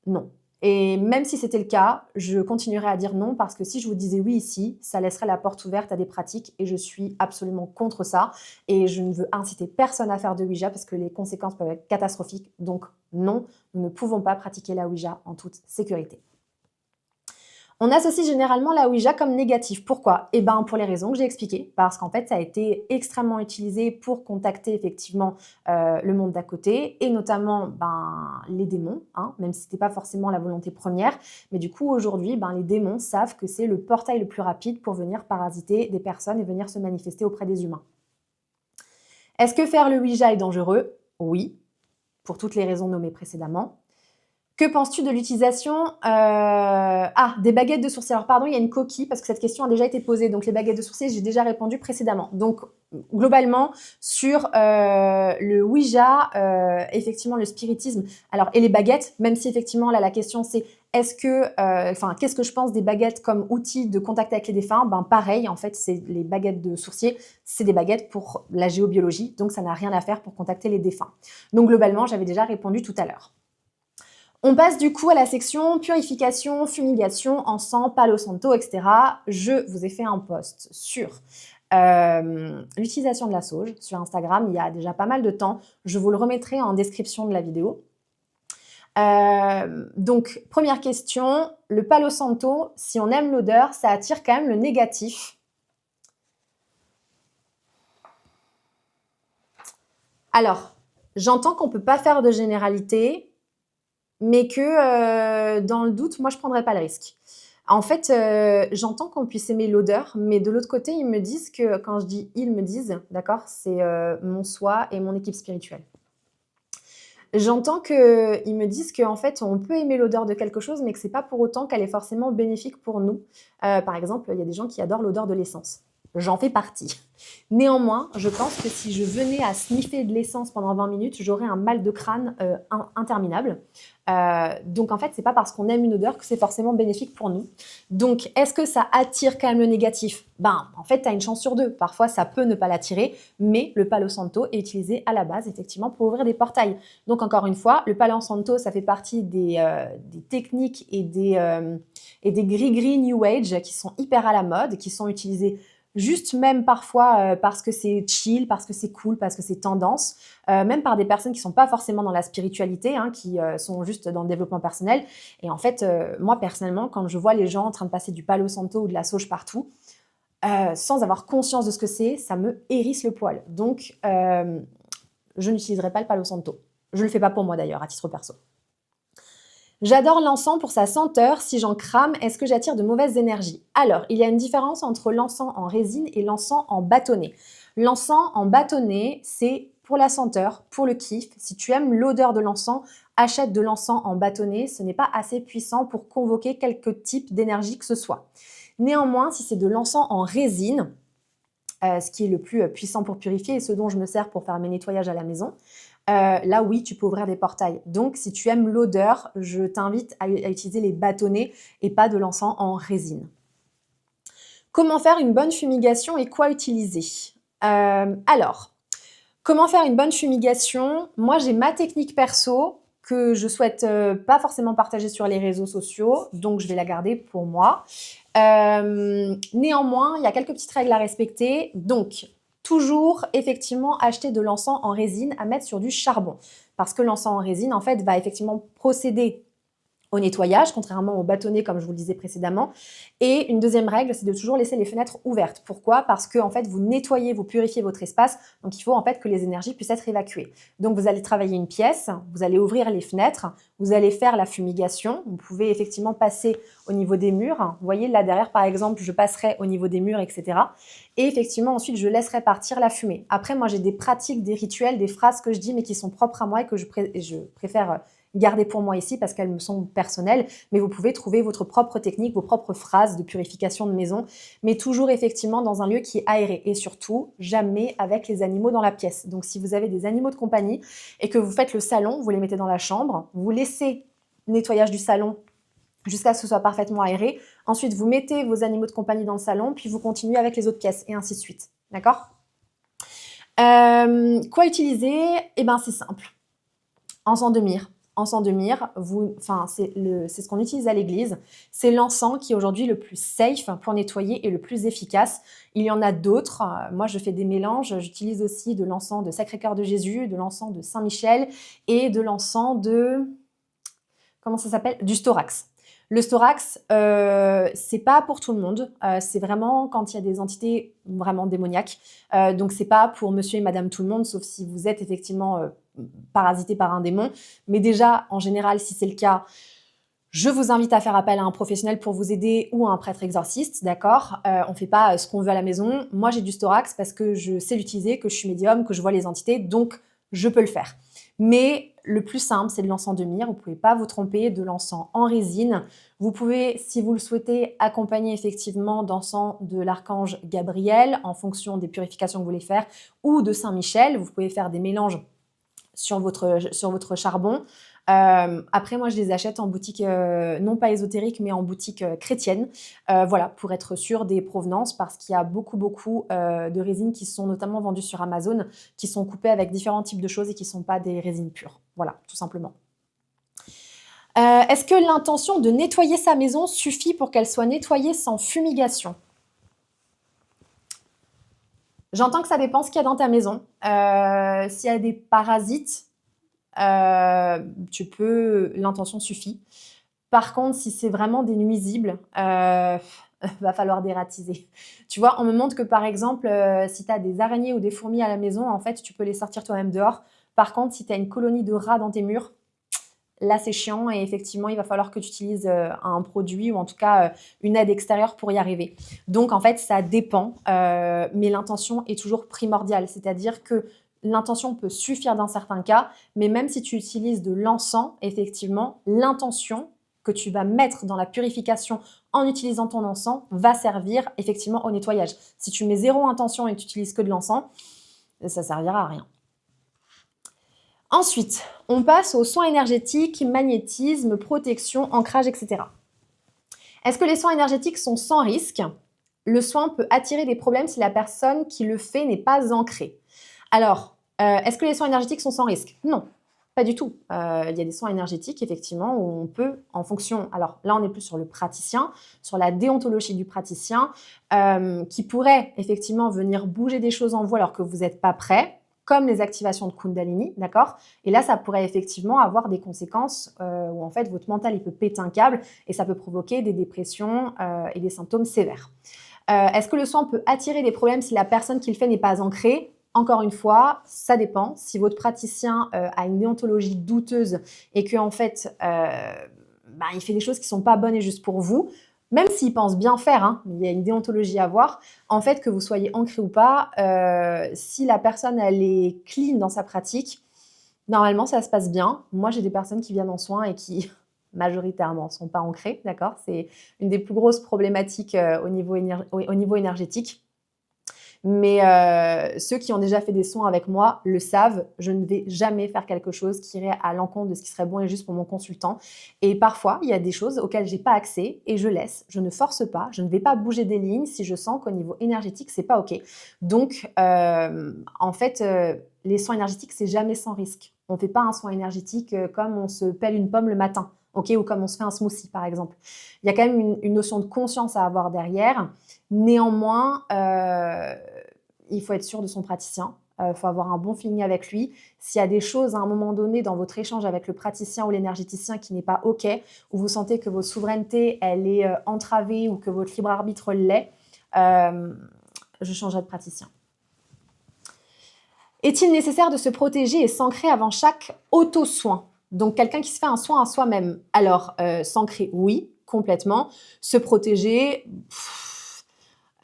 S1: Non. Et même si c'était le cas, je continuerai à dire non parce que si je vous disais oui ici, ça laisserait la porte ouverte à des pratiques et je suis absolument contre ça. Et je ne veux inciter personne à faire de Ouija parce que les conséquences peuvent être catastrophiques. Donc non, nous ne pouvons pas pratiquer la Ouija en toute sécurité. On associe généralement la Ouija comme négatif. Pourquoi ? Eh bien, pour les raisons que j'ai expliquées. Parce qu'en fait, ça a été extrêmement utilisé pour contacter effectivement le monde d'à côté et notamment les démons, hein, même si ce n'était pas forcément la volonté première. Mais du coup, aujourd'hui, les démons savent que c'est le portail le plus rapide pour venir parasiter des personnes et venir se manifester auprès des humains. Est-ce que faire le Ouija est dangereux ? Oui, pour toutes les raisons nommées précédemment. Que penses-tu de l'utilisation des baguettes de sourcier ? Alors pardon, il y a une coquille parce que cette question a déjà été posée. Donc les baguettes de sourcier, j'ai déjà répondu précédemment. Donc globalement, sur le Ouija, effectivement le spiritisme, alors et les baguettes, même si effectivement là la question c'est qu'est-ce que je pense des baguettes comme outil de contact avec les défunts ? Pareil, en fait, c'est les baguettes de sourcier, c'est des baguettes pour la géobiologie, donc ça n'a rien à faire pour contacter les défunts. Donc globalement, j'avais déjà répondu tout à l'heure. On passe du coup à la section purification, fumigation, encens, palo santo, etc. Je vous ai fait un post sur l'utilisation de la sauge sur Instagram il y a déjà pas mal de temps. Je vous le remettrai en description de la vidéo. Donc, première question, le palo santo, si on aime l'odeur, ça attire quand même le négatif. Alors, j'entends qu'on ne peut pas faire de généralité, mais que dans le doute, moi, je ne prendrais pas le risque. En fait, j'entends qu'on puisse aimer l'odeur, mais de l'autre côté, ils me disent que, quand je dis « ils me disent », d'accord, c'est mon soi et mon équipe spirituelle. J'entends qu'ils me disent qu'en fait, on peut aimer l'odeur de quelque chose, mais que ce n'est pas pour autant qu'elle est forcément bénéfique pour nous. Par exemple, il y a des gens qui adorent l'odeur de l'essence. J'en fais partie. Néanmoins, je pense que si je venais à sniffer de l'essence pendant 20 minutes, j'aurais un mal de crâne interminable. Donc en fait, c'est pas parce qu'on aime une odeur que c'est forcément bénéfique pour nous. Donc est-ce que ça attire quand même le négatif? Ben en fait, tu as une chance sur deux. Parfois, ça peut ne pas l'attirer, mais le Palo Santo est utilisé à la base effectivement pour ouvrir des portails. Donc encore une fois, le Palo Santo, ça fait partie des techniques et des gris-gris New Age qui sont hyper à la mode, qui sont utilisés juste même parfois parce que c'est chill, parce que c'est cool, parce que c'est tendance, même par des personnes qui ne sont pas forcément dans la spiritualité, hein, qui sont juste dans le développement personnel. Et en fait, moi personnellement, quand je vois les gens en train de passer du Palo Santo ou de la sauge partout, sans avoir conscience de ce que c'est, ça me hérisse le poil. Donc, je n'utiliserai pas le Palo Santo. Je ne le fais pas pour moi d'ailleurs, à titre perso. J'adore l'encens pour sa senteur. Si j'en crame, est-ce que j'attire de mauvaises énergies? Alors, il y a une différence entre l'encens en résine et l'encens en bâtonnet. L'encens en bâtonnet, c'est pour la senteur, pour le kiff. Si tu aimes l'odeur de l'encens, achète de l'encens en bâtonnet. Ce n'est pas assez puissant pour convoquer quelque type d'énergie que ce soit. Néanmoins, si c'est de l'encens en résine, ce qui est le plus puissant pour purifier et ce dont je me sers pour faire mes nettoyages à la maison, là, oui, tu peux ouvrir des portails. Donc, si tu aimes l'odeur, je t'invite à utiliser les bâtonnets et pas de l'encens en résine. Comment faire une bonne fumigation et quoi utiliser? Alors, comment faire une bonne fumigation? Moi, j'ai ma technique perso que je souhaite pas forcément partager sur les réseaux sociaux, donc je vais la garder pour moi. Néanmoins, il y a quelques petites règles à respecter. Donc, toujours effectivement acheter de l'encens en résine à mettre sur du charbon. Parce que l'encens en résine, en fait, va effectivement procéder au nettoyage, contrairement au bâtonnet, comme je vous le disais précédemment. Et une deuxième règle, c'est de toujours laisser les fenêtres ouvertes. Pourquoi? Parce que en fait, vous nettoyez, vous purifiez votre espace, donc il faut en fait que les énergies puissent être évacuées. Donc vous allez travailler une pièce, vous allez ouvrir les fenêtres, vous allez faire la fumigation. Vous pouvez effectivement passer au niveau des murs. Vous voyez, là derrière, par exemple, je passerai au niveau des murs, etc. Et effectivement, ensuite, je laisserai partir la fumée. Après, moi, j'ai des pratiques, des rituels, des phrases que je dis, mais qui sont propres à moi et que je préfère garder pour moi ici parce qu'elles me sont personnelles, mais vous pouvez trouver votre propre technique, vos propres phrases de purification de maison, mais toujours effectivement dans un lieu qui est aéré et surtout jamais avec les animaux dans la pièce. Donc si vous avez des animaux de compagnie et que vous faites le salon, vous les mettez dans la chambre, vous laissez le nettoyage du salon jusqu'à ce que ce soit parfaitement aéré. Ensuite, vous mettez vos animaux de compagnie dans le salon, puis vous continuez avec les autres pièces et ainsi de suite. D'accord? Quoi utiliser? Eh bien, c'est simple. Encens de myrrhe. Encens de myrrhe, c'est ce qu'on utilise à l'église. C'est l'encens qui est aujourd'hui le plus safe pour nettoyer et le plus efficace. Il y en a d'autres. Moi, je fais des mélanges. J'utilise aussi de l'encens de Sacré-Cœur de Jésus, de l'encens de Saint-Michel et de l'encens de... Comment ça s'appelle? Du Storax. Le Storax, c'est pas pour tout le monde. C'est vraiment quand il y a des entités vraiment démoniaques. Donc, c'est pas pour monsieur et madame tout le monde, sauf si vous êtes effectivement parasité par un démon. Mais déjà, en général, si c'est le cas, je vous invite à faire appel à un professionnel pour vous aider ou à un prêtre exorciste, d'accord? On ne fait pas ce qu'on veut à la maison. Moi, j'ai du Storax parce que je sais l'utiliser, que je suis médium, que je vois les entités, donc je peux le faire. Mais le plus simple, c'est de l'encens de myrrhe. Vous ne pouvez pas vous tromper, de l'encens en résine. Vous pouvez, si vous le souhaitez, accompagner effectivement d'encens de l'archange Gabriel en fonction des purifications que vous voulez faire ou de Saint-Michel. Vous pouvez faire des mélanges sur votre charbon. Après, moi, je les achète en boutique, non pas ésotérique, mais en boutique chrétienne, voilà, pour être sûr des provenances, parce qu'il y a beaucoup de résines qui sont notamment vendues sur Amazon, qui sont coupées avec différents types de choses et qui ne sont pas des résines pures. Voilà, tout simplement. Est-ce que l'intention de nettoyer sa maison suffit pour qu'elle soit nettoyée sans fumigation? J'entends que ça dépend ce qu'il y a dans ta maison. S'il y a des parasites, l'intention suffit. Par contre, si c'est vraiment des nuisibles, va falloir dératiser. Tu vois, on me montre que par exemple, si tu as des araignées ou des fourmis à la maison, en fait, tu peux les sortir toi-même dehors. Par contre, si tu as une colonie de rats dans tes murs, là, c'est chiant et effectivement, il va falloir que tu utilises un produit ou en tout cas une aide extérieure pour y arriver. Donc, en fait, ça dépend, mais l'intention est toujours primordiale. C'est-à-dire que l'intention peut suffire dans certains cas, mais même si tu utilises de l'encens, effectivement, l'intention que tu vas mettre dans la purification en utilisant ton encens va servir effectivement au nettoyage. Si tu mets zéro intention et que tu n'utilises que de l'encens, ça ne servira à rien. Ensuite, on passe aux soins énergétiques, magnétisme, protection, ancrage, etc. Est-ce que les soins énergétiques sont sans risque? Le soin peut attirer des problèmes si la personne qui le fait n'est pas ancrée. Alors, est-ce que les soins énergétiques sont sans risque? Non, pas du tout. Il y a des soins énergétiques, effectivement, où on peut, en fonction... Alors là, on est plus sur le praticien, sur la déontologie du praticien, qui pourrait effectivement venir bouger des choses en vous alors que vous n'êtes pas prêt, comme les activations de Kundalini, d'accord? Et là, ça pourrait effectivement avoir des conséquences où en fait, votre mental, il peut péter un câble et ça peut provoquer des dépressions et des symptômes sévères. Est-ce que le soin peut attirer des problèmes si la personne qui le fait n'est pas ancrée? Encore une fois, ça dépend. Si votre praticien a une déontologie douteuse et qu'en fait, il fait des choses qui ne sont pas bonnes et justes pour vous, même s'il pense bien faire, hein, il y a une déontologie à avoir, en fait, que vous soyez ancré ou pas, si la personne, elle est clean dans sa pratique, normalement, ça se passe bien. Moi, j'ai des personnes qui viennent en soins et qui, majoritairement, ne sont pas ancrées, d'accord? C'est une des plus grosses problématiques au niveau énergétique. Mais ceux qui ont déjà fait des soins avec moi le savent, je ne vais jamais faire quelque chose qui irait à l'encontre de ce qui serait bon et juste pour mon consultant. Et parfois, il y a des choses auxquelles j'ai pas accès et je laisse, je ne force pas, je ne vais pas bouger des lignes si je sens qu'au niveau énergétique, c'est pas OK. Donc, en fait, les soins énergétiques, c'est jamais sans risque. On ne fait pas un soin énergétique comme on se pèle une pomme le matin, OK, ou comme on se fait un smoothie, par exemple. Il y a quand même une notion de conscience à avoir derrière. Néanmoins, il faut être sûr de son praticien. Il faut avoir un bon feeling avec lui. S'il y a des choses à un moment donné dans votre échange avec le praticien ou l'énergéticien qui n'est pas OK, où vous sentez que votre souveraineté elle est entravée ou que votre libre arbitre l'est, je changerai de praticien. Est-il nécessaire de se protéger et s'ancrer avant chaque auto-soin? Donc, quelqu'un qui se fait un soin à soi-même. Alors, s'ancrer, oui, complètement. Se protéger,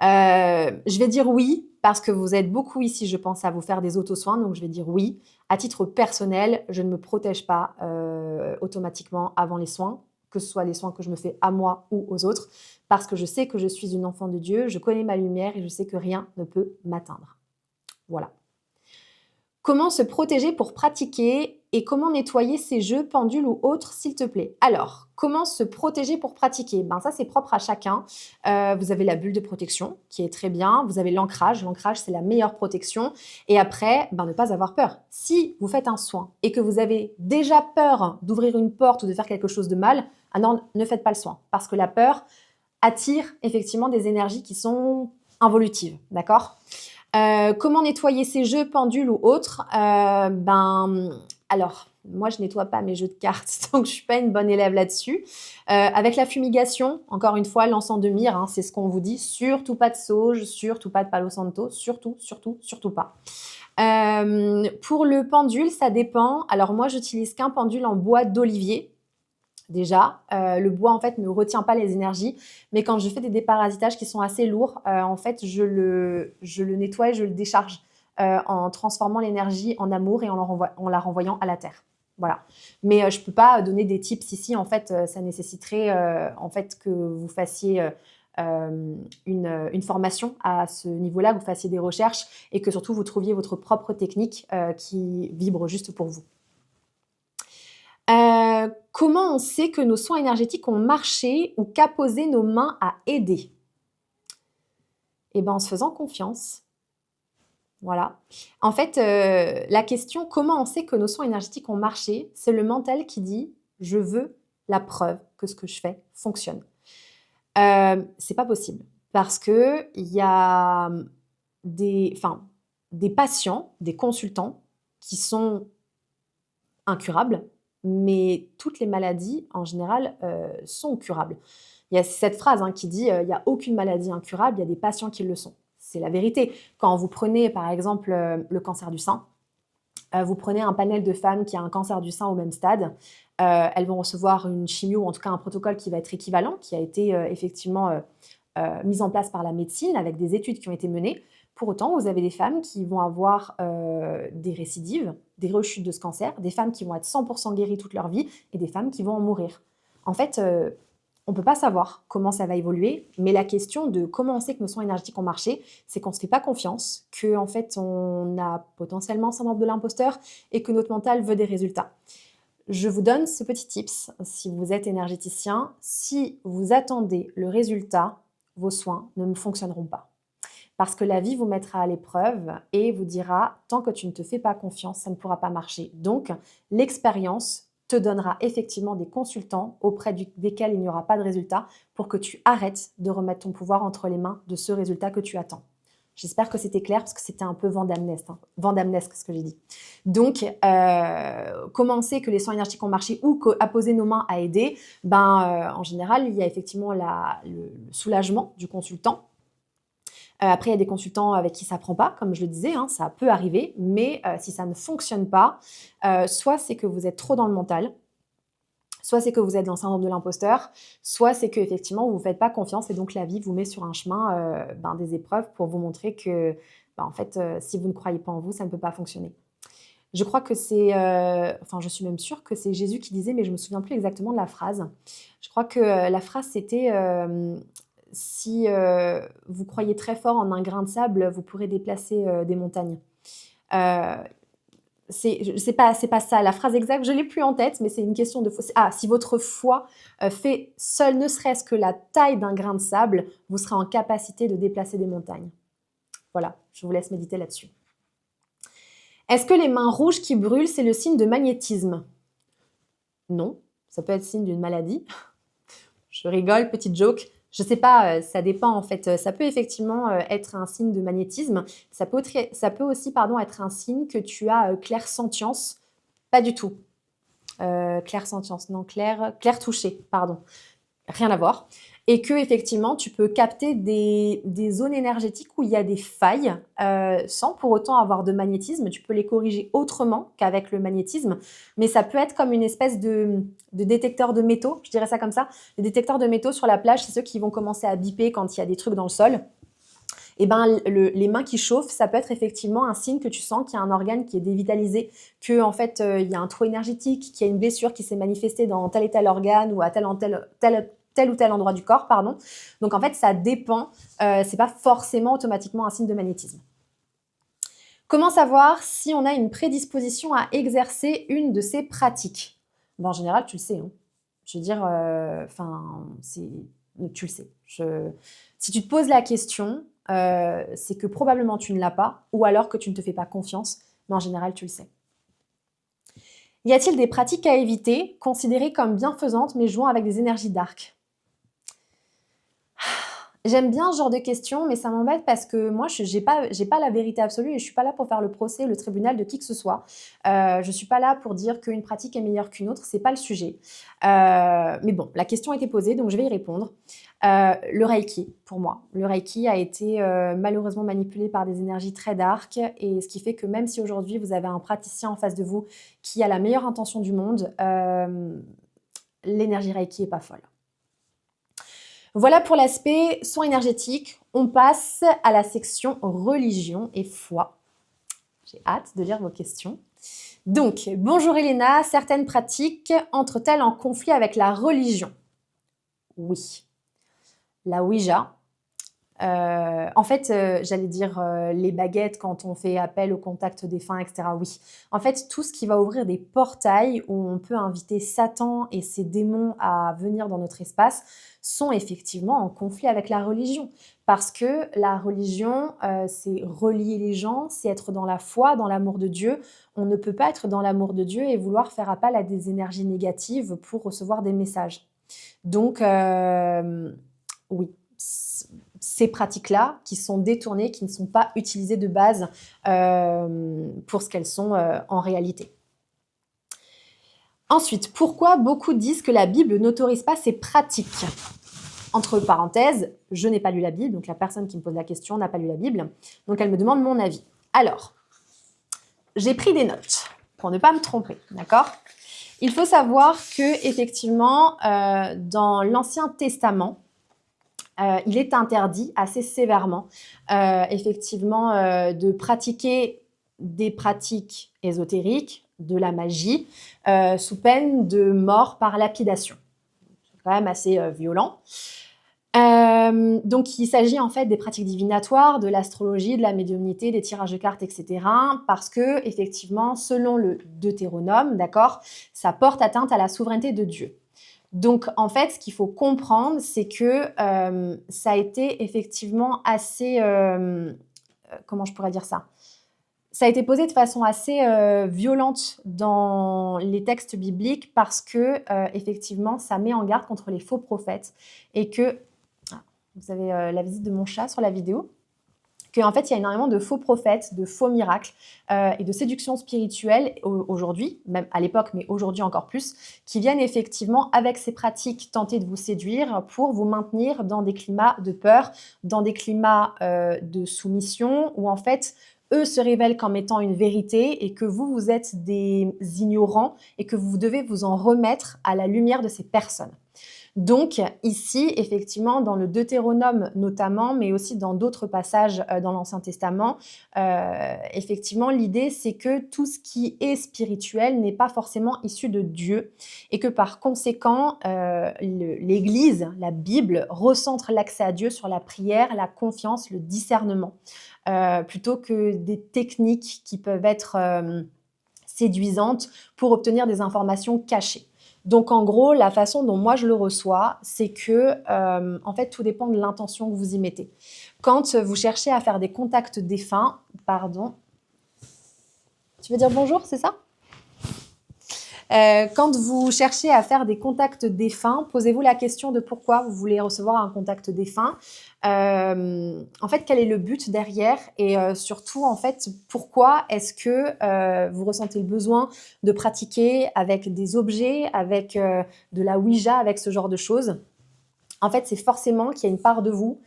S1: je vais dire oui, parce que vous êtes beaucoup ici, je pense, à vous faire des auto-soins. Donc, je vais dire oui. À titre personnel, je ne me protège pas automatiquement avant les soins, que ce soit les soins que je me fais à moi ou aux autres, parce que je sais que je suis une enfant de Dieu, je connais ma lumière et je sais que rien ne peut m'atteindre. Voilà. Comment se protéger pour pratiquer et comment nettoyer ses jeux, pendules ou autres, s'il te plaît? Alors, comment se protéger pour pratiquer? Ça, c'est propre à chacun. Vous avez la bulle de protection, qui est très bien. Vous avez l'ancrage. L'ancrage, c'est la meilleure protection. Et après, ne pas avoir peur. Si vous faites un soin et que vous avez déjà peur d'ouvrir une porte ou de faire quelque chose de mal, non, ne faites pas le soin. Parce que la peur attire effectivement des énergies qui sont involutives, d'accord? Comment nettoyer ses jeux, pendules ou autres? Alors, moi, je nettoie pas mes jeux de cartes, donc je suis pas une bonne élève là-dessus. Avec la fumigation, encore une fois, l'encens de myrrhe, hein, c'est ce qu'on vous dit. Surtout pas de sauge, surtout pas de palo santo, surtout pas. Pour le pendule, ça dépend. Alors moi, j'utilise qu'un pendule en bois d'olivier. Déjà, le bois en fait ne retient pas les énergies, mais quand je fais des déparasitages qui sont assez lourds, en fait je le nettoie et je le décharge en transformant l'énergie en amour et en la renvoyant à la terre. Voilà. Mais je peux pas donner des tips ici. En fait, ça nécessiterait en fait que vous fassiez une formation à ce niveau-là, que vous fassiez des recherches et que surtout vous trouviez votre propre technique qui vibre juste pour vous. Comment on sait que nos soins énergétiques ont marché ou qu'a posé nos mains à aider? En se faisant confiance. Voilà. En fait, la question comment on sait que nos soins énergétiques ont marché, c'est le mental qui dit je veux la preuve que ce que je fais fonctionne. C'est pas possible parce que il y a des patients, des consultants qui sont incurables. Mais toutes les maladies, en général, sont curables. Il y a cette phrase qui dit il n'y a aucune maladie incurable, il y a des patients qui le sont. C'est la vérité. Quand vous prenez, par exemple, le cancer du sein, vous prenez un panel de femmes qui a un cancer du sein au même stade, elles vont recevoir une chimio, ou en tout cas un protocole qui va être équivalent, qui a été effectivement mis en place par la médecine avec des études qui ont été menées. Pour autant, vous avez des femmes qui vont avoir des récidives, des rechutes de ce cancer, des femmes qui vont être 100% guéries toute leur vie et des femmes qui vont en mourir. En fait, on ne peut pas savoir comment ça va évoluer, mais la question de comment on sait que nos soins énergétiques ont marché, c'est qu'on ne se fait pas confiance, qu'en fait on a potentiellement un syndrome de l'imposteur et que notre mental veut des résultats. Je vous donne ce petit tips, si vous êtes énergéticien, si vous attendez le résultat, vos soins ne fonctionneront pas. Parce que la vie vous mettra à l'épreuve et vous dira, tant que tu ne te fais pas confiance, ça ne pourra pas marcher. Donc, l'expérience te donnera effectivement des consultants auprès desquels il n'y aura pas de résultat pour que tu arrêtes de remettre ton pouvoir entre les mains de ce résultat que tu attends. J'espère que c'était clair parce que c'était un peu vandamnesque ce que j'ai dit. Donc, comment on sait que les soins énergétiques ont marché ou qu'à poser nos mains a aidé? En général, il y a effectivement le soulagement du consultant. Après, il y a des consultants avec qui ça ne prend pas, comme je le disais, hein, ça peut arriver, mais si ça ne fonctionne pas, soit c'est que vous êtes trop dans le mental, soit c'est que vous êtes dans le syndrome de l'imposteur, soit c'est qu'effectivement, vous ne vous faites pas confiance et donc la vie vous met sur un chemin des épreuves pour vous montrer que, en fait, si vous ne croyez pas en vous, ça ne peut pas fonctionner. Je crois que c'est, je suis même sûre que c'est Jésus qui disait, mais je ne me souviens plus exactement de la phrase. Je crois que la phrase, c'était si vous croyez très fort en un grain de sable, vous pourrez déplacer des montagnes. C'est pas ça. La phrase exacte, je l'ai plus en tête, mais c'est une question de foi. Si votre foi fait seule, ne serait-ce que la taille d'un grain de sable, vous serez en capacité de déplacer des montagnes. Voilà, je vous laisse méditer là-dessus. Est-ce que les mains rouges qui brûlent, c'est le signe de magnétisme? Non, ça peut être signe d'une maladie. Je rigole, petite joke. Je sais pas, ça dépend en fait. Ça peut effectivement être un signe de magnétisme. Ça peut aussi être un signe que tu as clairsentience. Pas du tout. Clairsentience, non, clair touché, pardon. Rien à voir. Et que effectivement, tu peux capter des zones énergétiques où il y a des failles sans pour autant avoir de magnétisme. Tu peux les corriger autrement qu'avec le magnétisme, mais ça peut être comme une espèce de détecteur de métaux, je dirais ça comme ça. Les détecteurs de métaux sur la plage, c'est ceux qui vont commencer à biper quand il y a des trucs dans le sol. Et les mains qui chauffent, ça peut être effectivement un signe que tu sens qu'il y a un organe qui est dévitalisé, que en fait il y a un trou énergétique, qu'il y a une blessure qui s'est manifestée dans tel et tel organe ou à tel ou tel endroit du corps, pardon. Donc en fait, ça dépend, c'est pas forcément automatiquement un signe de magnétisme. Comment savoir si on a une prédisposition à exercer une de ces pratiques? En général, tu le sais. Hein. Je veux dire, tu le sais. Si tu te poses la question, c'est que probablement tu ne l'as pas, ou alors que tu ne te fais pas confiance, mais en général, tu le sais. Y a-t-il des pratiques à éviter, considérées comme bienfaisantes, mais jouant avec des énergies dark? J'aime bien ce genre de questions, mais ça m'embête parce que moi, je n'ai pas la vérité absolue et je ne suis pas là pour faire le procès, le tribunal de qui que ce soit. Je ne suis pas là pour dire qu'une pratique est meilleure qu'une autre, ce n'est pas le sujet. Mais bon, la question a été posée, donc je vais y répondre. Le Reiki, pour moi. Le Reiki a été malheureusement manipulé par des énergies très dark, et ce qui fait que même si aujourd'hui vous avez un praticien en face de vous qui a la meilleure intention du monde, l'énergie Reiki n'est pas folle. Voilà pour l'aspect soins énergétiques. On passe à la section religion et foi. J'ai hâte de lire vos questions. Donc, bonjour Elena, certaines pratiques entrent-elles en conflit avec la religion? Oui. La Ouija. J'allais dire les baguettes quand on fait appel au contact défunt, etc. Oui. En fait, tout ce qui va ouvrir des portails où on peut inviter Satan et ses démons à venir dans notre espace sont effectivement en conflit avec la religion. Parce que la religion, c'est relier les gens, c'est être dans la foi, dans l'amour de Dieu. On ne peut pas être dans l'amour de Dieu et vouloir faire appel à des énergies négatives pour recevoir des messages. Donc, oui. Ces pratiques-là qui sont détournées, qui ne sont pas utilisées de base pour ce qu'elles sont en réalité. Ensuite, pourquoi beaucoup disent que la Bible n'autorise pas ces pratiques? Entre parenthèses, je n'ai pas lu la Bible, donc la personne qui me pose la question n'a pas lu la Bible, donc elle me demande mon avis. Alors, j'ai pris des notes pour ne pas me tromper, d'accord? Il faut savoir que effectivement, dans l'Ancien Testament, il est interdit assez sévèrement, de pratiquer des pratiques ésotériques, de la magie, sous peine de mort par lapidation. quand même assez violent. Donc il s'agit en fait des pratiques divinatoires, de l'astrologie, de la médiumnité, des tirages de cartes, etc. Parce que effectivement, selon le Deutéronome, d'accord, ça porte atteinte à la souveraineté de Dieu. Donc en fait, ce qu'il faut comprendre, c'est que ça a été effectivement assez, comment je pourrais dire ça? Ça a été posé de façon assez violente dans les textes bibliques parce que effectivement, ça met en garde contre les faux prophètes et que vous avez la visite de mon chat sur la vidéo, qu'en fait, il y a énormément de faux prophètes, de faux miracles et de séduction spirituelle aujourd'hui, même à l'époque, mais aujourd'hui encore plus, qui viennent effectivement, avec ces pratiques, tenter de vous séduire pour vous maintenir dans des climats de peur, dans des climats de soumission, où en fait, eux se révèlent comme étant une vérité et que vous êtes des ignorants et que vous devez vous en remettre à la lumière de ces personnes. Donc ici, effectivement, dans le Deutéronome notamment, mais aussi dans d'autres passages dans l'Ancien Testament, effectivement, l'idée, c'est que tout ce qui est spirituel n'est pas forcément issu de Dieu et que par conséquent, l'Église, la Bible, recentre l'accès à Dieu sur la prière, la confiance, le discernement, plutôt que des techniques qui peuvent être séduisantes pour obtenir des informations cachées. Donc en gros, la façon dont moi je le reçois, c'est que en fait tout dépend de l'intention que vous y mettez. Quand vous cherchez à faire des contacts défunts, pardon, tu veux dire bonjour, c'est ça? Quand vous cherchez à faire des contacts défunts, posez-vous la question de pourquoi vous voulez recevoir un contact défunt. En fait, quel est le but derrière et surtout, en fait, pourquoi est-ce que vous ressentez le besoin de pratiquer avec des objets, avec de la Ouija, avec ce genre de choses? En fait, c'est forcément qu'il y a une part de vous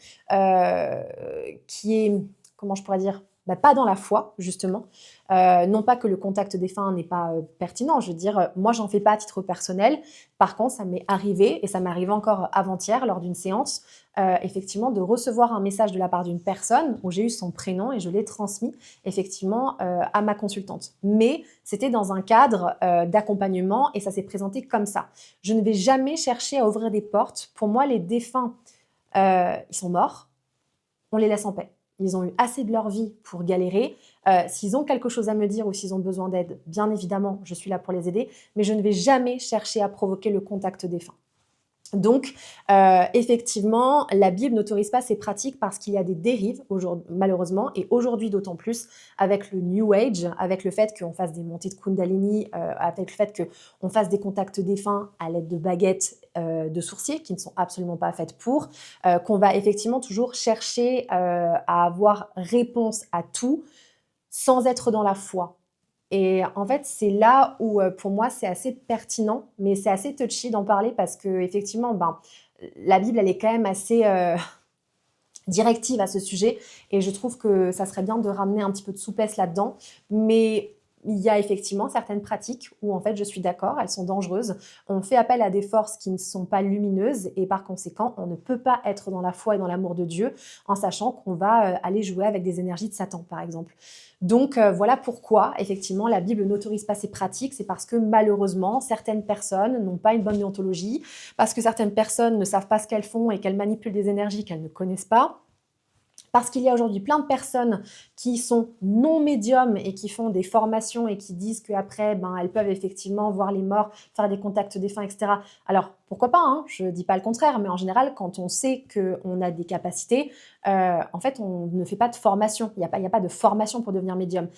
S1: qui est, comment je pourrais dire, pas dans la foi, justement. Non pas que le contact défunt n'est pas pertinent, je veux dire, moi, j'en fais pas à titre personnel. Par contre, ça m'est arrivé, et ça m'est arrivé encore avant-hier, lors d'une séance, effectivement, de recevoir un message de la part d'une personne où j'ai eu son prénom et je l'ai transmis, effectivement, à ma consultante. Mais c'était dans un cadre d'accompagnement et ça s'est présenté comme ça. Je ne vais jamais chercher à ouvrir des portes. Pour moi, les défunts, ils sont morts, on les laisse en paix. Ils ont eu assez de leur vie pour galérer. S'ils ont quelque chose à me dire ou s'ils ont besoin d'aide, bien évidemment, je suis là pour les aider, mais je ne vais jamais chercher à provoquer le contact défunt. Donc, effectivement, la Bible n'autorise pas ces pratiques parce qu'il y a des dérives, malheureusement, et aujourd'hui d'autant plus avec le New Age, avec le fait qu'on fasse des montées de Kundalini, avec le fait qu'on fasse des contacts défunts à l'aide de baguettes de sourciers qui ne sont absolument pas faites pour, qu'on va effectivement toujours chercher à avoir réponse à tout sans être dans la foi. Et en fait, c'est là où, pour moi, c'est assez pertinent, mais c'est assez touchy d'en parler parce qu'effectivement, la Bible, elle est quand même assez directive à ce sujet et je trouve que ça serait bien de ramener un petit peu de souplesse là-dedans. Mais il y a effectivement certaines pratiques où, en fait, je suis d'accord, elles sont dangereuses. On fait appel à des forces qui ne sont pas lumineuses et par conséquent, on ne peut pas être dans la foi et dans l'amour de Dieu en sachant qu'on va aller jouer avec des énergies de Satan, par exemple. Donc voilà pourquoi, effectivement, la Bible n'autorise pas ces pratiques. C'est parce que malheureusement, certaines personnes n'ont pas une bonne déontologie, parce que certaines personnes ne savent pas ce qu'elles font et qu'elles manipulent des énergies qu'elles ne connaissent pas. Parce qu'il y a aujourd'hui plein de personnes qui sont non médiums et qui font des formations et qui disent qu'après, elles peuvent effectivement voir les morts, faire des contacts défunts, etc. Alors, pourquoi pas, hein, je ne dis pas le contraire, mais en général, quand on sait qu'on a des capacités, en fait, on ne fait pas de formation. Il n'y a pas de formation pour devenir médium.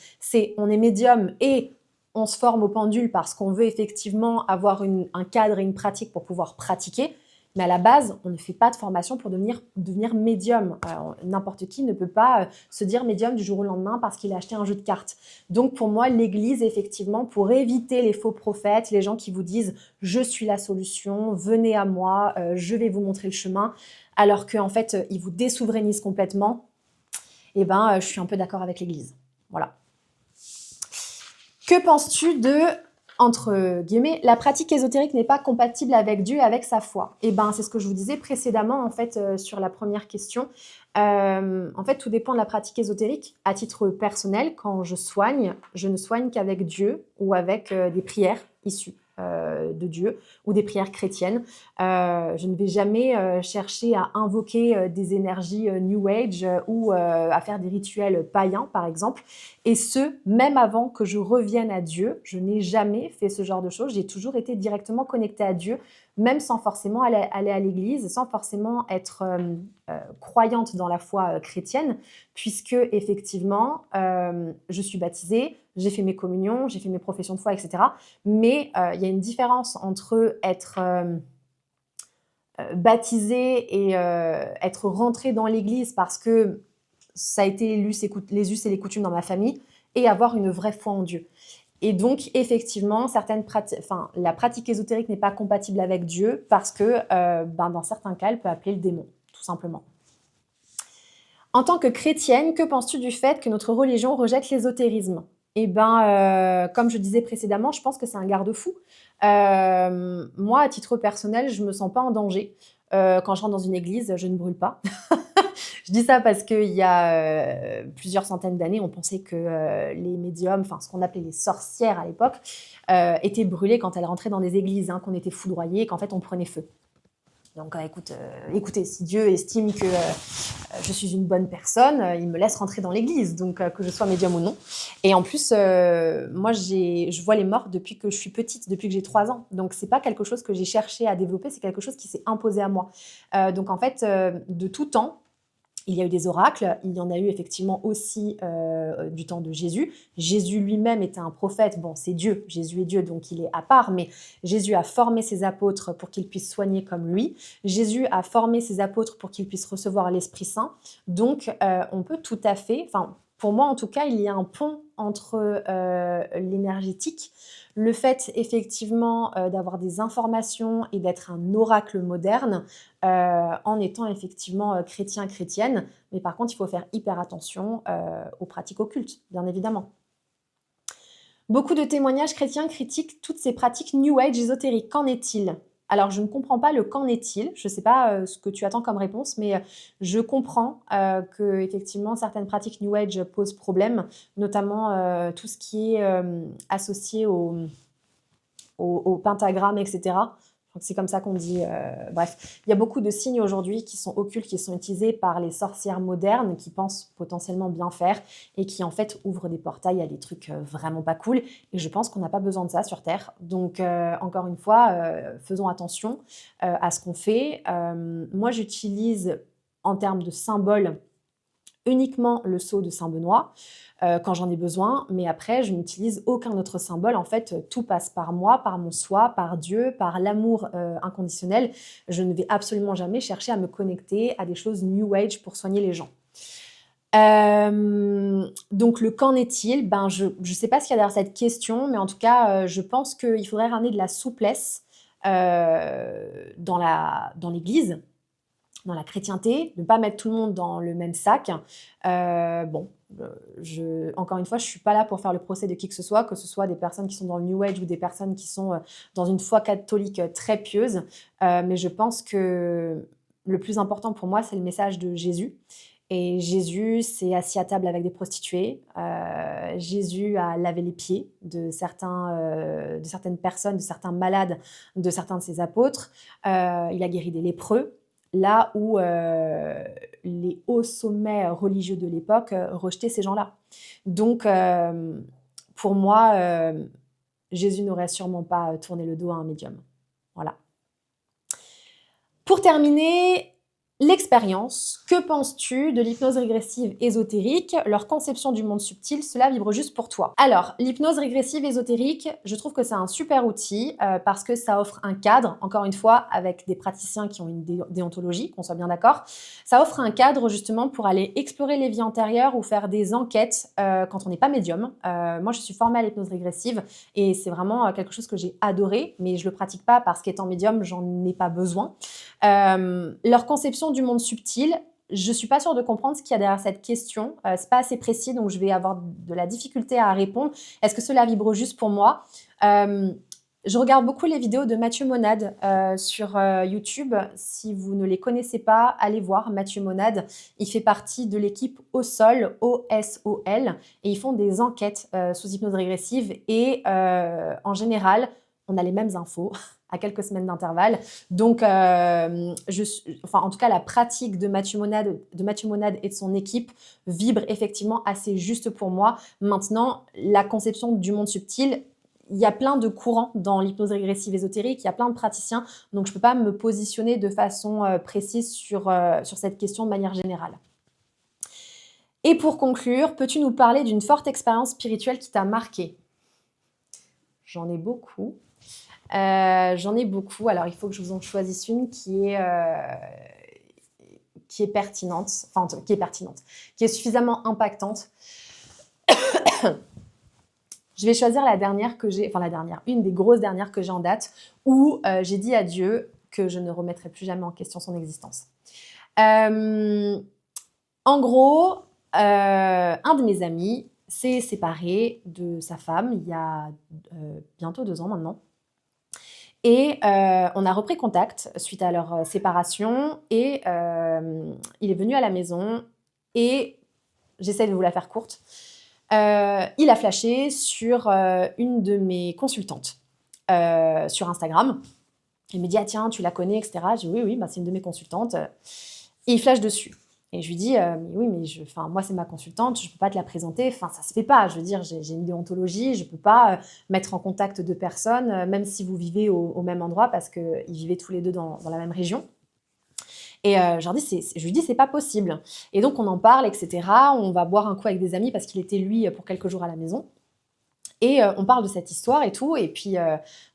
S1: On est médium et on se forme au pendule parce qu'on veut effectivement avoir un cadre et une pratique pour pouvoir pratiquer. Mais à la base, on ne fait pas de formation pour devenir médium. N'importe qui ne peut pas se dire médium du jour au lendemain parce qu'il a acheté un jeu de cartes. Donc pour moi, l'Église, effectivement, pour éviter les faux prophètes, les gens qui vous disent « je suis la solution, venez à moi, je vais vous montrer le chemin », alors qu'en fait, ils vous désouverainisent complètement, je suis un peu d'accord avec l'Église. Voilà. Que penses-tu de... entre guillemets, la pratique ésotérique n'est pas compatible avec Dieu et avec sa foi. C'est ce que je vous disais précédemment, en fait, sur la première question. En fait, tout dépend de la pratique ésotérique. À titre personnel, quand je soigne, je ne soigne qu'avec Dieu ou avec des prières issues de Dieu ou des prières chrétiennes. Je ne vais jamais chercher à invoquer des énergies New Age ou à faire des rituels païens, par exemple. Et ce, même avant que je revienne à Dieu, je n'ai jamais fait ce genre de choses. J'ai toujours été directement connectée à Dieu, même sans forcément aller à l'église, sans forcément être croyante dans la foi chrétienne, puisque effectivement, je suis baptisée, j'ai fait mes communions, j'ai fait mes professions de foi, etc. Mais il y a une différence entre être baptisée et être rentrée dans l'église parce que ça a été les us et les coutumes dans ma famille, et avoir une vraie foi en Dieu. Et donc, effectivement, la pratique ésotérique n'est pas compatible avec Dieu parce que, dans certains cas, elle peut appeler le démon, tout simplement. En tant que chrétienne, que penses-tu du fait que notre religion rejette l'ésotérisme? Comme je disais précédemment, je pense que c'est un garde-fou. Moi, à titre personnel, je me sens pas en danger. Quand je rentre dans une église, je ne brûle pas. Je dis ça parce qu'il y a plusieurs centaines d'années, on pensait que les médiums, enfin ce qu'on appelait les sorcières à l'époque, étaient brûlées quand elles rentraient dans des églises, qu'on était foudroyés, qu'en fait on prenait feu. Donc écoutez, si Dieu estime que je suis une bonne personne, il me laisse rentrer dans l'église, donc que je sois médium ou non. Et en plus, moi je vois les morts depuis que je suis petite, depuis que j'ai 3 ans. Donc c'est pas quelque chose que j'ai cherché à développer, c'est quelque chose qui s'est imposé à moi. Donc en fait, de tout temps, il y a eu des oracles, il y en a eu effectivement aussi du temps de Jésus. Jésus lui-même était un prophète, bon c'est Dieu, Jésus est Dieu donc il est à part, mais Jésus a formé ses apôtres pour qu'ils puissent soigner comme lui. Jésus a formé ses apôtres pour qu'ils puissent recevoir l'Esprit Saint. Donc on peut tout à fait, enfin pour moi en tout cas, il y a un pont entre l'énergétique, le fait effectivement d'avoir des informations et d'être un oracle moderne, en étant effectivement chrétienne. Mais par contre, il faut faire hyper attention aux pratiques occultes, bien évidemment. Beaucoup de témoignages chrétiens critiquent toutes ces pratiques New Age ésotériques. Qu'en est-il? Alors, je ne comprends pas le qu'en est-il. Je ne sais pas ce que tu attends comme réponse, mais je comprends que effectivement certaines pratiques New Age posent problème, notamment tout ce qui est associé au pentagramme, etc. C'est comme ça qu'on dit. Bref, il y a beaucoup de signes aujourd'hui qui sont occultes, qui sont utilisés par les sorcières modernes qui pensent potentiellement bien faire et qui en fait ouvrent des portails à des trucs vraiment pas cool. Et je pense qu'on n'a pas besoin de ça sur Terre. Donc encore une fois, faisons attention à ce qu'on fait. Moi, j'utilise en termes de symboles uniquement le sceau de Saint-Benoît quand j'en ai besoin, mais après, je n'utilise aucun autre symbole. En fait, tout passe par moi, par mon soi, par Dieu, par l'amour inconditionnel. Je ne vais absolument jamais chercher à me connecter à des choses New Age pour soigner les gens. Donc le qu'en est-il? Je ne sais pas ce qu'il y a derrière cette question, mais en tout cas, je pense qu'il faudrait ramener de la souplesse dans l'Église, dans la chrétienté, ne pas mettre tout le monde dans le même sac. Encore une fois, je ne suis pas là pour faire le procès de qui que ce soit des personnes qui sont dans le New Age ou des personnes qui sont dans une foi catholique très pieuse. Mais je pense que le plus important pour moi, c'est le message de Jésus. Et Jésus s'est assis à table avec des prostituées. Jésus a lavé les pieds de certaines personnes, de certains malades, de certains de ses apôtres. Il a guéri des lépreux. Là où les hauts sommets religieux de l'époque rejetaient ces gens-là. Donc, pour moi, Jésus n'aurait sûrement pas tourné le dos à un médium. Voilà. Pour terminer, l'expérience. Que penses-tu de l'hypnose régressive ésotérique, leur conception du monde subtil? Cela vibre juste pour toi. Alors, l'hypnose régressive ésotérique, je trouve que c'est un super outil parce que ça offre un cadre, encore une fois, avec des praticiens qui ont une déontologie, qu'on soit bien d'accord. Ça offre un cadre justement pour aller explorer les vies antérieures ou faire des enquêtes quand on n'est pas médium. Moi, je suis formée à l'hypnose régressive et c'est vraiment quelque chose que j'ai adoré, mais je le pratique pas parce qu'étant médium, j'en ai pas besoin. Leur conception du monde subtil, je suis pas sûre de comprendre ce qu'il y a derrière cette question. C'est pas assez précis, donc je vais avoir de la difficulté à répondre. Est-ce que cela vibre juste pour moi? Je regarde beaucoup les vidéos de Mathieu Monade sur YouTube. Si vous ne les connaissez pas, allez voir Mathieu Monade. Il fait partie de l'équipe Au Sol, OSOL, et ils font des enquêtes sous hypnose régressive. Et en général, on a les mêmes infos à quelques semaines d'intervalle. Donc, en tout cas, la pratique de Mathieu Monade et de son équipe vibre effectivement assez juste pour moi. Maintenant, la conception du monde subtil, il y a plein de courants dans l'hypnose régressive ésotérique, il y a plein de praticiens, donc je ne peux pas me positionner de façon précise sur cette question de manière générale. Et pour conclure, peux-tu nous parler d'une forte expérience spirituelle qui t'a marqué? J'en ai beaucoup. Alors il faut que je vous en choisisse une qui est pertinente, qui est suffisamment impactante. Je vais choisir une des grosses dernières que j'ai en date, où j'ai dit à Dieu que je ne remettrai plus jamais en question son existence. En gros, un de mes amis s'est séparé de sa femme il y a bientôt 2 ans maintenant. Et on a repris contact suite à leur séparation et il est venu à la maison et j'essaie de vous la faire courte. Il a flashé sur une de mes consultantes sur Instagram. Il me dit « Ah tiens, tu la connais, etc. » Je dis « Oui, c'est une de mes consultantes. » Et il flash dessus. Et je lui dis « Mais oui, mais moi, c'est ma consultante, je ne peux pas te la présenter. Ça ne se fait pas. Je veux dire, j'ai une déontologie, je ne peux pas mettre en contact 2 personnes, même si vous vivez au même endroit, parce qu'ils vivaient tous les 2 dans la même région. » Et je lui dis, c'est pas possible. Et donc, on en parle, etc. On va boire un coup avec des amis parce qu'il était, lui, pour quelques jours à la maison. Et on parle de cette histoire et tout. Et puis,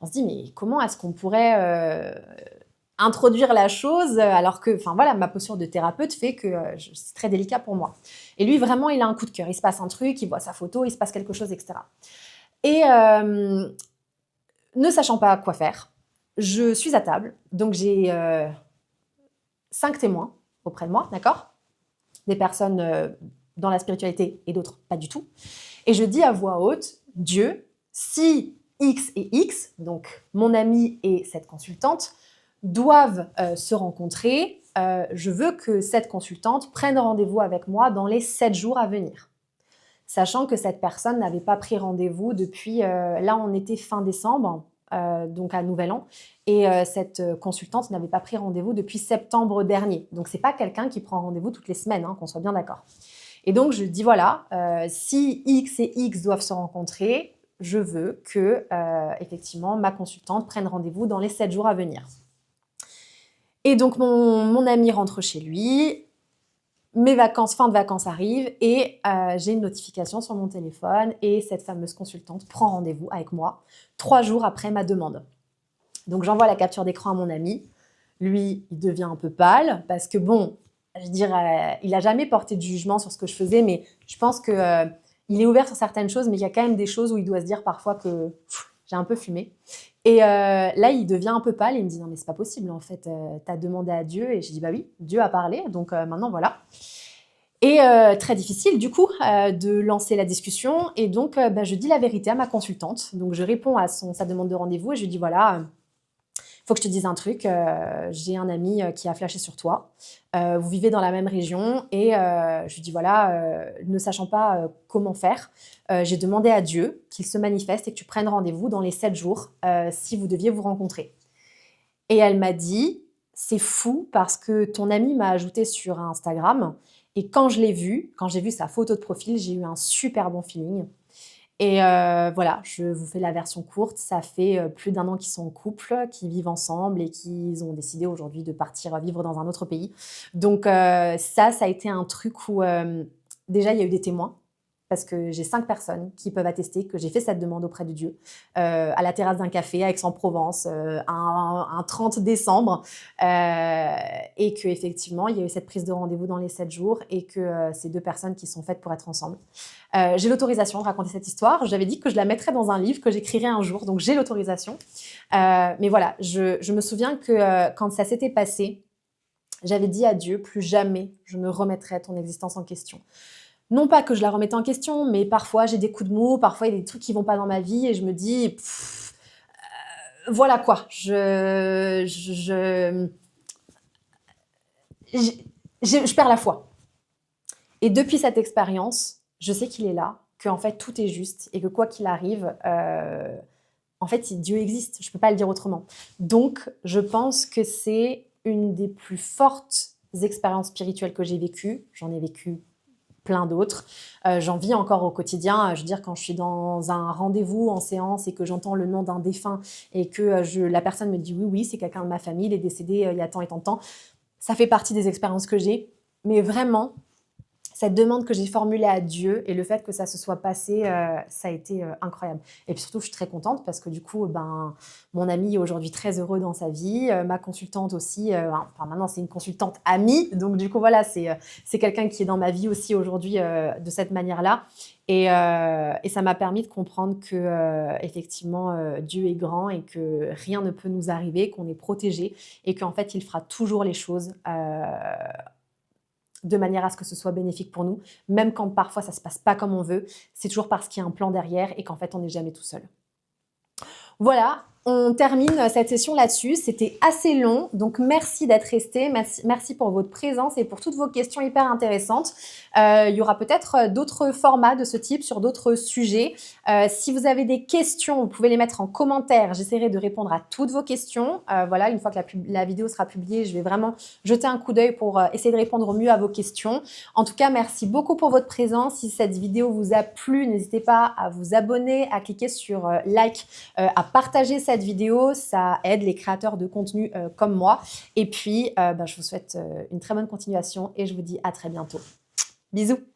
S1: on se dit, mais comment est-ce qu'on pourrait introduire la chose alors que, ma posture de thérapeute fait que c'est très délicat pour moi. Et lui, vraiment, il a un coup de cœur. Il se passe un truc, il voit sa photo, il se passe quelque chose, etc. Et ne sachant pas quoi faire, je suis à table. Donc, j'ai 5 témoins auprès de moi, d'accord? Des personnes dans la spiritualité et d'autres pas du tout. Et je dis à voix haute, Dieu, si X et X, donc mon ami et cette consultante, doivent se rencontrer, je veux que cette consultante prenne rendez-vous avec moi dans les 7 jours à venir. Sachant que cette personne n'avait pas pris rendez-vous depuis, là on était fin décembre, donc à Nouvel An, et cette consultante n'avait pas pris rendez-vous depuis septembre dernier. Donc c'est pas quelqu'un qui prend rendez-vous toutes les semaines, qu'on soit bien d'accord. Et donc je dis voilà, si X et X doivent se rencontrer, je veux que effectivement ma consultante prenne rendez-vous dans les 7 jours à venir. Et donc mon ami rentre chez lui. Fin de vacances arrivent et j'ai une notification sur mon téléphone et cette fameuse consultante prend rendez-vous avec moi 3 jours après ma demande. Donc j'envoie la capture d'écran à mon ami. Lui, il devient un peu pâle parce que il n'a jamais porté de jugement sur ce que je faisais, mais je pense qu'il est ouvert sur certaines choses, mais il y a quand même des choses où il doit se dire parfois que j'ai un peu fumé. Et là, il devient un peu pâle et il me dit « Non, mais c'est pas possible, en fait, t'as demandé à Dieu. » Et je dis « Bah oui, Dieu a parlé, donc maintenant, voilà. » Et très difficile, du coup, de lancer la discussion. Et donc, je dis la vérité à ma consultante. Donc, je réponds à sa demande de rendez-vous et je lui dis « Voilà, faut que je te dise un truc. J'ai un ami qui a flashé sur toi. Vous vivez dans la même région. » Et je lui dis « Voilà, ne sachant pas comment faire, j'ai demandé à Dieu qu'il se manifeste et que tu prennes rendez-vous dans les 7 jours si vous deviez vous rencontrer. » Et elle m'a dit « C'est fou parce que ton ami m'a ajouté sur Instagram et quand j'ai vu sa photo de profil, j'ai eu un super bon feeling. » Et voilà, je vous fais la version courte. Ça fait plus d'1 an qu'ils sont en couple, qu'ils vivent ensemble et qu'ils ont décidé aujourd'hui de partir vivre dans un autre pays. Donc ça a été un truc où déjà il y a eu des témoins parce que j'ai 5 personnes qui peuvent attester que j'ai fait cette demande auprès de Dieu à la terrasse d'un café à Aix-en-Provence un 30 décembre et qu'effectivement il y a eu cette prise de rendez-vous dans les 7 jours et que c'est 2 personnes qui sont faites pour être ensemble. J'ai l'autorisation de raconter cette histoire. J'avais dit que je la mettrais dans un livre que j'écrirais un jour, donc j'ai l'autorisation. Mais voilà, je me souviens que quand ça s'était passé, j'avais dit à Dieu, plus jamais je ne remettrai ton existence en question. Non pas que je la remette en question, mais parfois j'ai des coups de mou, parfois il y a des trucs qui vont pas dans ma vie et je me dis, voilà quoi, je perds la foi. Et depuis cette expérience, je sais qu'il est là, qu'en fait tout est juste et que quoi qu'il arrive, en fait, si Dieu existe, je ne peux pas le dire autrement. Donc, je pense que c'est une des plus fortes expériences spirituelles que j'ai vécues. J'en ai vécu plein d'autres. J'en vis encore au quotidien. Je veux dire, quand je suis dans un rendez-vous en séance et que j'entends le nom d'un défunt et que la personne me dit oui, c'est quelqu'un de ma famille, il est décédé il y a tant et tant de temps, ça fait partie des expériences que j'ai. Mais vraiment, cette demande que j'ai formulée à Dieu et le fait que ça se soit passé, ça a été incroyable. Et puis surtout, je suis très contente parce que du coup, mon ami est aujourd'hui très heureux dans sa vie. Ma consultante aussi, enfin maintenant c'est une consultante amie, donc du coup voilà, c'est quelqu'un qui est dans ma vie aussi aujourd'hui de cette manière-là. Et ça m'a permis de comprendre que effectivement Dieu est grand et que rien ne peut nous arriver, qu'on est protégé et qu'en fait il fera toujours les choses de manière à ce que ce soit bénéfique pour nous, même quand parfois ça ne se passe pas comme on veut, c'est toujours parce qu'il y a un plan derrière et qu'en fait on n'est jamais tout seul. Voilà, on termine cette session là-dessus. C'était assez long, donc merci d'être resté. Merci pour votre présence et pour toutes vos questions hyper intéressantes. Il y aura peut-être d'autres formats de ce type sur d'autres sujets. Si vous avez des questions, vous pouvez les mettre en commentaire. J'essaierai de répondre à toutes vos questions. Voilà, une fois que la vidéo sera publiée, je vais vraiment jeter un coup d'œil pour essayer de répondre au mieux à vos questions. En tout cas, merci beaucoup pour votre présence. Si cette vidéo vous a plu, n'hésitez pas à vous abonner, à cliquer sur like, à partager cette vidéo. Ça aide les créateurs de contenu comme moi. Et puis, je vous souhaite une très bonne continuation et je vous dis à très bientôt. Bisous!